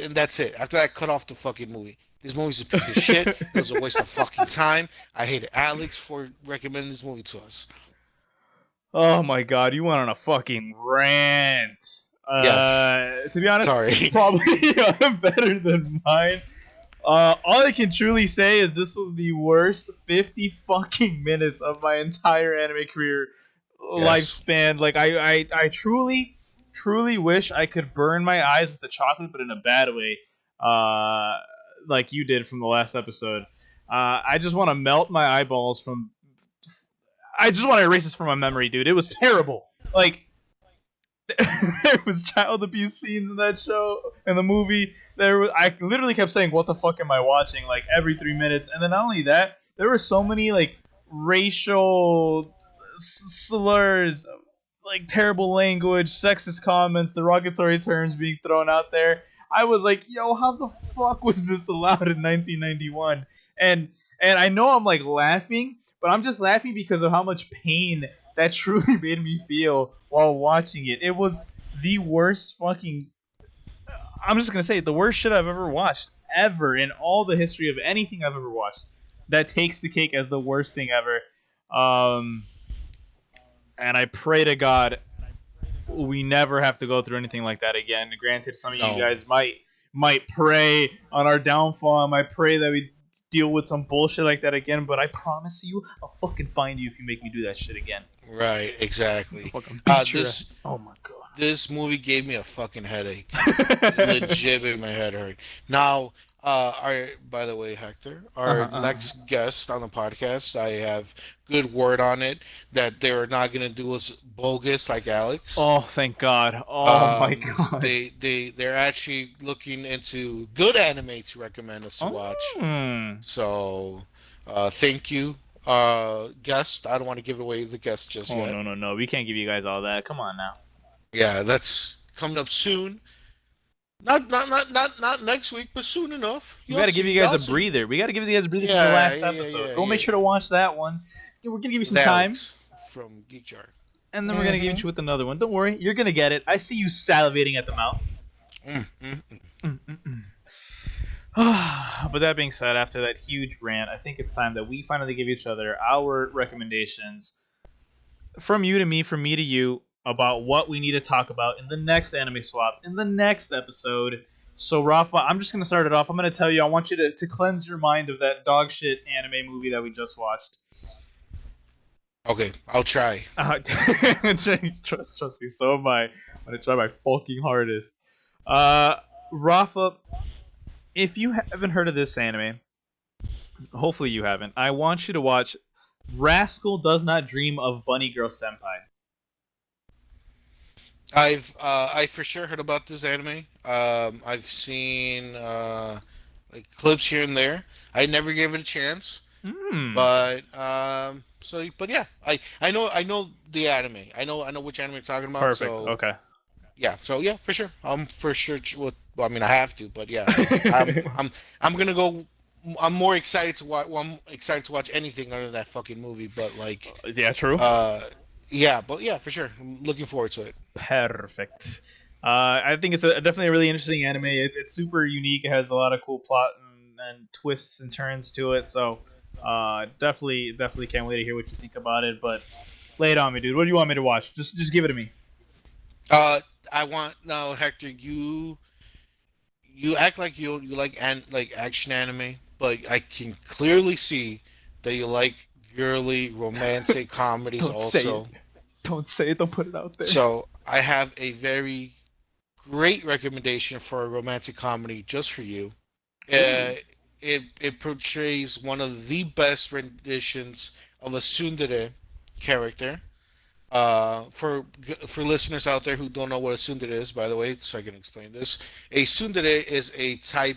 and that's it. After that, cut off the fucking movie. This movie's a piece of shit. It was a waste of fucking time. I hated Alex for recommending this movie to us. Oh my god, you went on a fucking rant. Yes. To be honest, Sorry. probably better than mine. All I can truly say is this was the worst 50 fucking minutes of my entire anime career Yes. lifespan. Like I truly wish I could burn my eyes with the chocolate, but in a bad way. Uh, like you did from the last episode. I just want to melt my eyeballs from. I just want to erase this from my memory, dude. It was terrible. Like there was child abuse scenes in that show in the movie. I literally kept saying, "What the fuck am I watching?" Like every 3 minutes, and then not only that, there were so many like racial slurs, like terrible language, sexist comments, derogatory terms being thrown out there. I was like, "Yo, how the fuck was this allowed in 1991?" And and I know I'm like laughing, but I'm just laughing because of how much pain that truly made me feel while watching it. It was the worst fucking. I'm just gonna say the worst shit I've ever watched ever in all the history of anything I've ever watched. That takes the cake as the worst thing ever. Um, and I pray to God we never have to go through anything like that again. Granted, some of you No. guys might pray on our downfall. I might pray that we deal with some bullshit like that again. But I promise you, I'll fucking find you if you make me do that shit again. Right. I'll Exactly. fucking beat your ass. This Oh my god. this movie gave me a fucking headache. Legit made my head hurt. Now, our by the way, Hector, our Uh-huh. next guest on the podcast, I have good word on it that they're not gonna do us bogus like Alex. Oh, thank God. Oh my God. They're actually looking into good anime to recommend us to watch. Mm. So, thank you, guest. I don't want to give away the guest just Oh yet. no, no, no. We can't give you guys all that. Come on now. Yeah, that's coming up soon. Not next week, but soon enough. We got to give you guys Y'all a see. breather. We got to give you guys a breather from the Yeah, last yeah, yeah, episode. yeah, Go make yeah. sure to watch that one. Yeah, we're gonna give you With some time, Alex from Geek Jar. and then we're gonna give Mm-hmm. you with another one. Don't worry, you're gonna get it. I see you salivating at the mouth. Mm-hmm. Mm-mm-mm. But that being said, after that huge rant, I think it's time that we finally give each other our recommendations from you to me, from me to you, about what we need to talk about in the next anime swap, in the next episode. So, Rafa, I'm just going to start it off. I'm going to tell you, I want you to cleanse your mind of that dog shit anime movie that we just watched. Okay, I'll try. Trust me, so am I. I'm going to try my fucking hardest. Uh, Rafa, if you haven't heard of this anime, hopefully you haven't, I want you to watch Rascal Does Not Dream of Bunny Girl Senpai. I for sure heard about this anime. I've seen like clips here and there. I never gave it a chance, Hmm. but but yeah, I know the anime. I know which anime you're talking about. Perfect. So Okay. yeah, so yeah, for sure. I'm for sure. Well, I mean, I have to, but yeah, I'm gonna go. I'm more excited to watch. Well, I'm excited to watch anything other than that fucking movie. But like, Yeah, true. uh, yeah, but yeah, for sure. I'm looking forward to it. Perfect. I think it's definitely a really interesting anime. It's super unique. It has a lot of cool plot and twists and turns to it. So, definitely can't wait to hear what you think about it. But lay it on me, dude. What do you want me to watch? Just give it to me. Uh, I want now, Hector. You act like you like action anime, but I can clearly see that you like girly romantic comedies Don't say it. also. Don't say it. Don't put it out there. So I have a very great recommendation for a romantic comedy just for you. Ooh. Uh, it portrays one of the best renditions of a tsundere character. For listeners out there who don't know what a tsundere is, by the way, so I can explain this, a tsundere is a type.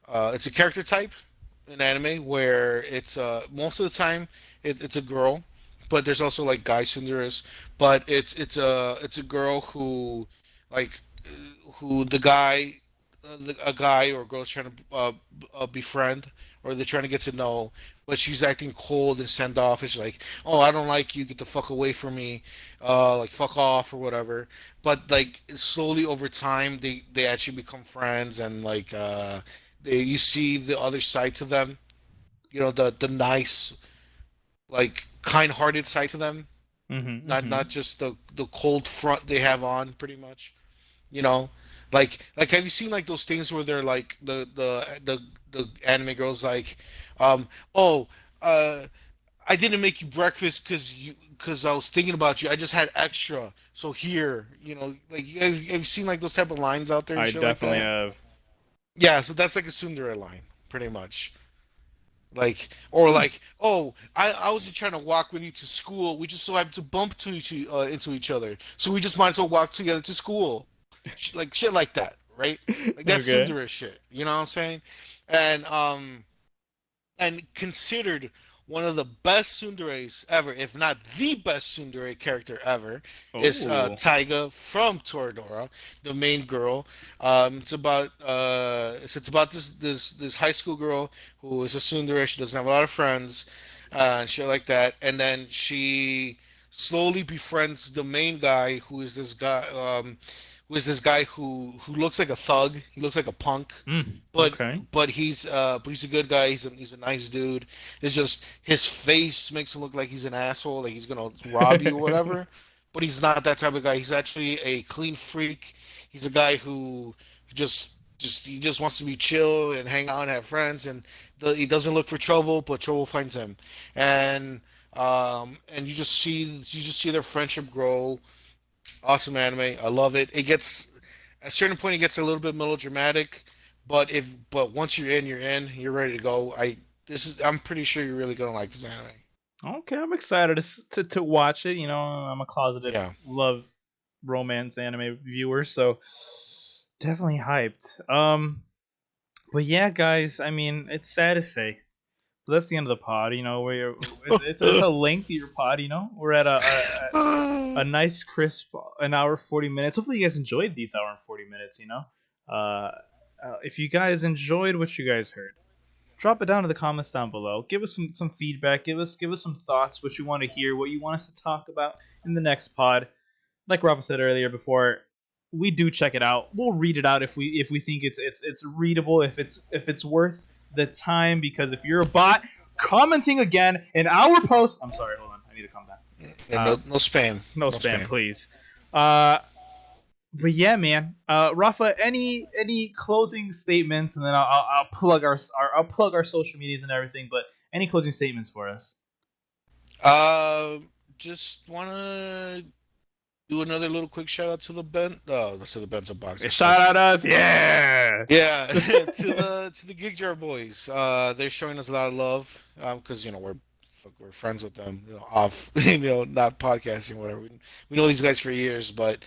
It's a character type in anime where it's most of the time it's a girl, but there's also like guy tsunderes. But it's a girl who like who the guy a guy or a girl's trying to befriend, or they're trying to get to know, but she's acting cold and standoffish, like, "Oh, I don't like you. Get the fuck away from me. Like fuck off or whatever." But like slowly over time, they actually become friends, and like you see the other side to them. You know, the nice, like kind-hearted side to them. Mm-hmm. Not Mm-hmm. just the cold front they have on, pretty much. You know, like have you seen like those things where they're like the anime girls like, oh, uh, I didn't make you breakfast because I was thinking about you. I just had extra, so here, like have you seen like those type of lines out there and I shit like definitely that? have. Yeah, so that's like a tsundere line, pretty much. Like, or Hmm. like, oh, I wasn't trying to walk with you to school. We just so happened to bump into each other, so we just might as well walk together to school. Like shit like that, right? Like that's Okay. tsundere shit. You know what I'm saying? And considered one of the best tsunderes ever, if not the best tsundere character ever, is Oh. Taiga from Toradora, the main girl. It's about this high school girl who is a tsundere. She doesn't have a lot of friends, and shit like that. And then she slowly befriends the main guy, who is this guy who looks like a thug. He looks like a punk, Mm. but Okay. but he's a good guy. He's a nice dude. It's just his face makes him look like he's an asshole, like he's gonna rob you or whatever. But he's not that type of guy. He's actually a clean freak. He's a guy who he just wants to be chill and hang out and have friends, and he doesn't look for trouble, but trouble finds him. And you just see their friendship grow. Awesome anime. I love it. It gets at a certain point it gets a little bit melodramatic, but once you're in, you're in. You're ready to go. I'm pretty sure you're really gonna like this anime. Okay, I'm excited to watch it. You know, I'm a closeted Yeah. love romance anime viewer, so definitely hyped. But yeah, guys, I mean, it's sad to say, but that's the end of the pod. You know, we're it's a lengthier pod. You know, we're at a nice crisp an hour 40 minutes. Hopefully, you guys enjoyed these hour and 40 minutes. You know, uh, if you guys enjoyed what you guys heard, drop it down in the comments down below. Give us some feedback. Give us some thoughts. What you want to hear. What you want us to talk about in the next pod. Like Rafa said earlier, before we do check it out, we'll read it out if we think it's readable. If it's worth the time. Because if you're a bot commenting again in our post, I'm sorry. Hold on. I need to calm down. And no, Uh, no spam. no No spam, spam. please. But yeah, man. Rafa, any closing statements, and then I'll plug I'll plug our social medias and everything. But any closing statements for us? Uh, just wanna do another little quick shout out to the Bento Shout Boxcast. out us, yeah. Yeah, to the Gig Jar boys. They're showing us a lot of love. Because we're friends with them. Off not podcasting, whatever. We know these guys for years, but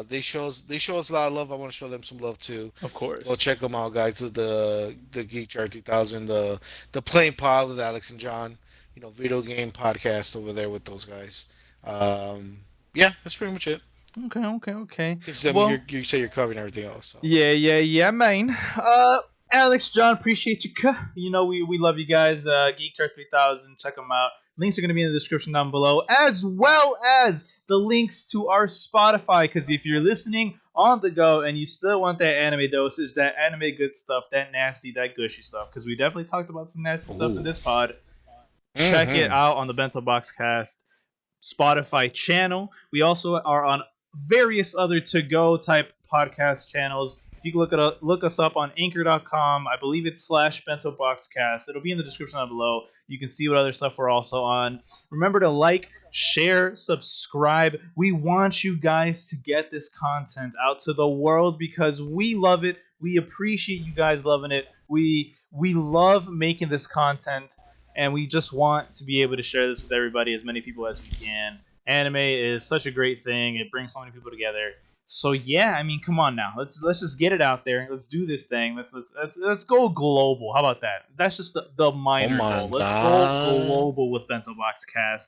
they show us a lot of love. I want to show them some love too. Of Go course. check them out, guys. The Geek Jar 2000, the Playing Pod with Alex and John. Video game podcast over there with those guys. Um, yeah, that's pretty much it. Okay, okay, okay. Because Well, you say you're covering everything else. So yeah, man. Alex, John, appreciate you. You know, we love you guys. Geek Chart 3000, check them out. Links are going to be in the description down below, as well as the links to our Spotify. Because if you're listening on the go and you still want that anime dosage, that anime good stuff, that nasty, that gushy stuff, because we definitely talked about some nasty stuff in ooh. this pod, check it Mm-hmm. out on the Bento Boxcast Spotify channel. We also are on various other to-go type podcast channels. If you can look us up on anchor.com, I believe it's /Bento Boxcast. It'll be in the description down below. You can see what other stuff we're also on. Remember to like, share, subscribe. We want you guys to get this content out to the world because we love it. We appreciate you guys loving it. We love making this content, and we just want to be able to share this with everybody, as many people as we can. Anime is such a great thing. It brings so many people together. So yeah, I mean, come on now. Let's just get it out there. Let's do this thing. Let's go global. How about that? That's just the Oh minor my goal. Let's go god. global with Bento Boxcast.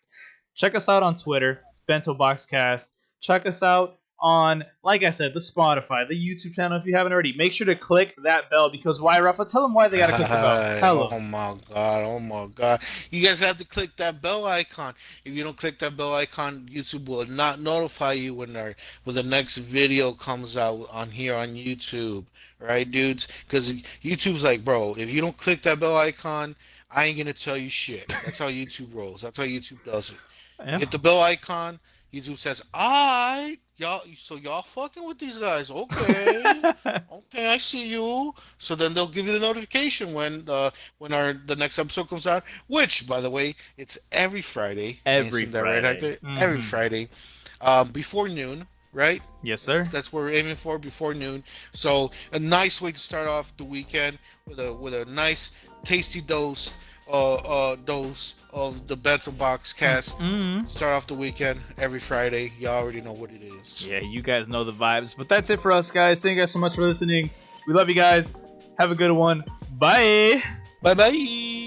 Check us out on Twitter, Bento Boxcast. Check us out on, like I said, the Spotify, the YouTube channel. If you haven't already, make sure to click that bell, because why, Rafa? Tell them why they gotta click the bell. Tell Oh them. my god, oh my god. You guys have to click that bell icon. If you don't click that bell icon, YouTube will not notify you when the next video comes out on here on YouTube. Right, dudes? Because YouTube's like, bro, if you don't click that bell icon, I ain't gonna tell you shit. That's how YouTube rolls. That's how YouTube does it. You Yeah. hit the bell icon, YouTube says, "Alright, y'all, so y'all fucking with these guys, okay? Okay, I see you." So then they'll give you the notification when our the next episode comes out. Which, by the way, it's every Friday. Every Isn't that right, Friday. Hector? Every Mm-hmm. Friday, before noon, right? Yes, That's sir. that's what we're aiming for, before noon. So a nice way to start off the weekend with a nice tasty dose of the Bento Box Cast. Mm-hmm. Start off the weekend every Friday. Y'all already know what it is. Yeah, you guys know the vibes. But that's it for us, guys. Thank you guys so much for listening. We love you guys. Have a good one. Bye. Bye bye.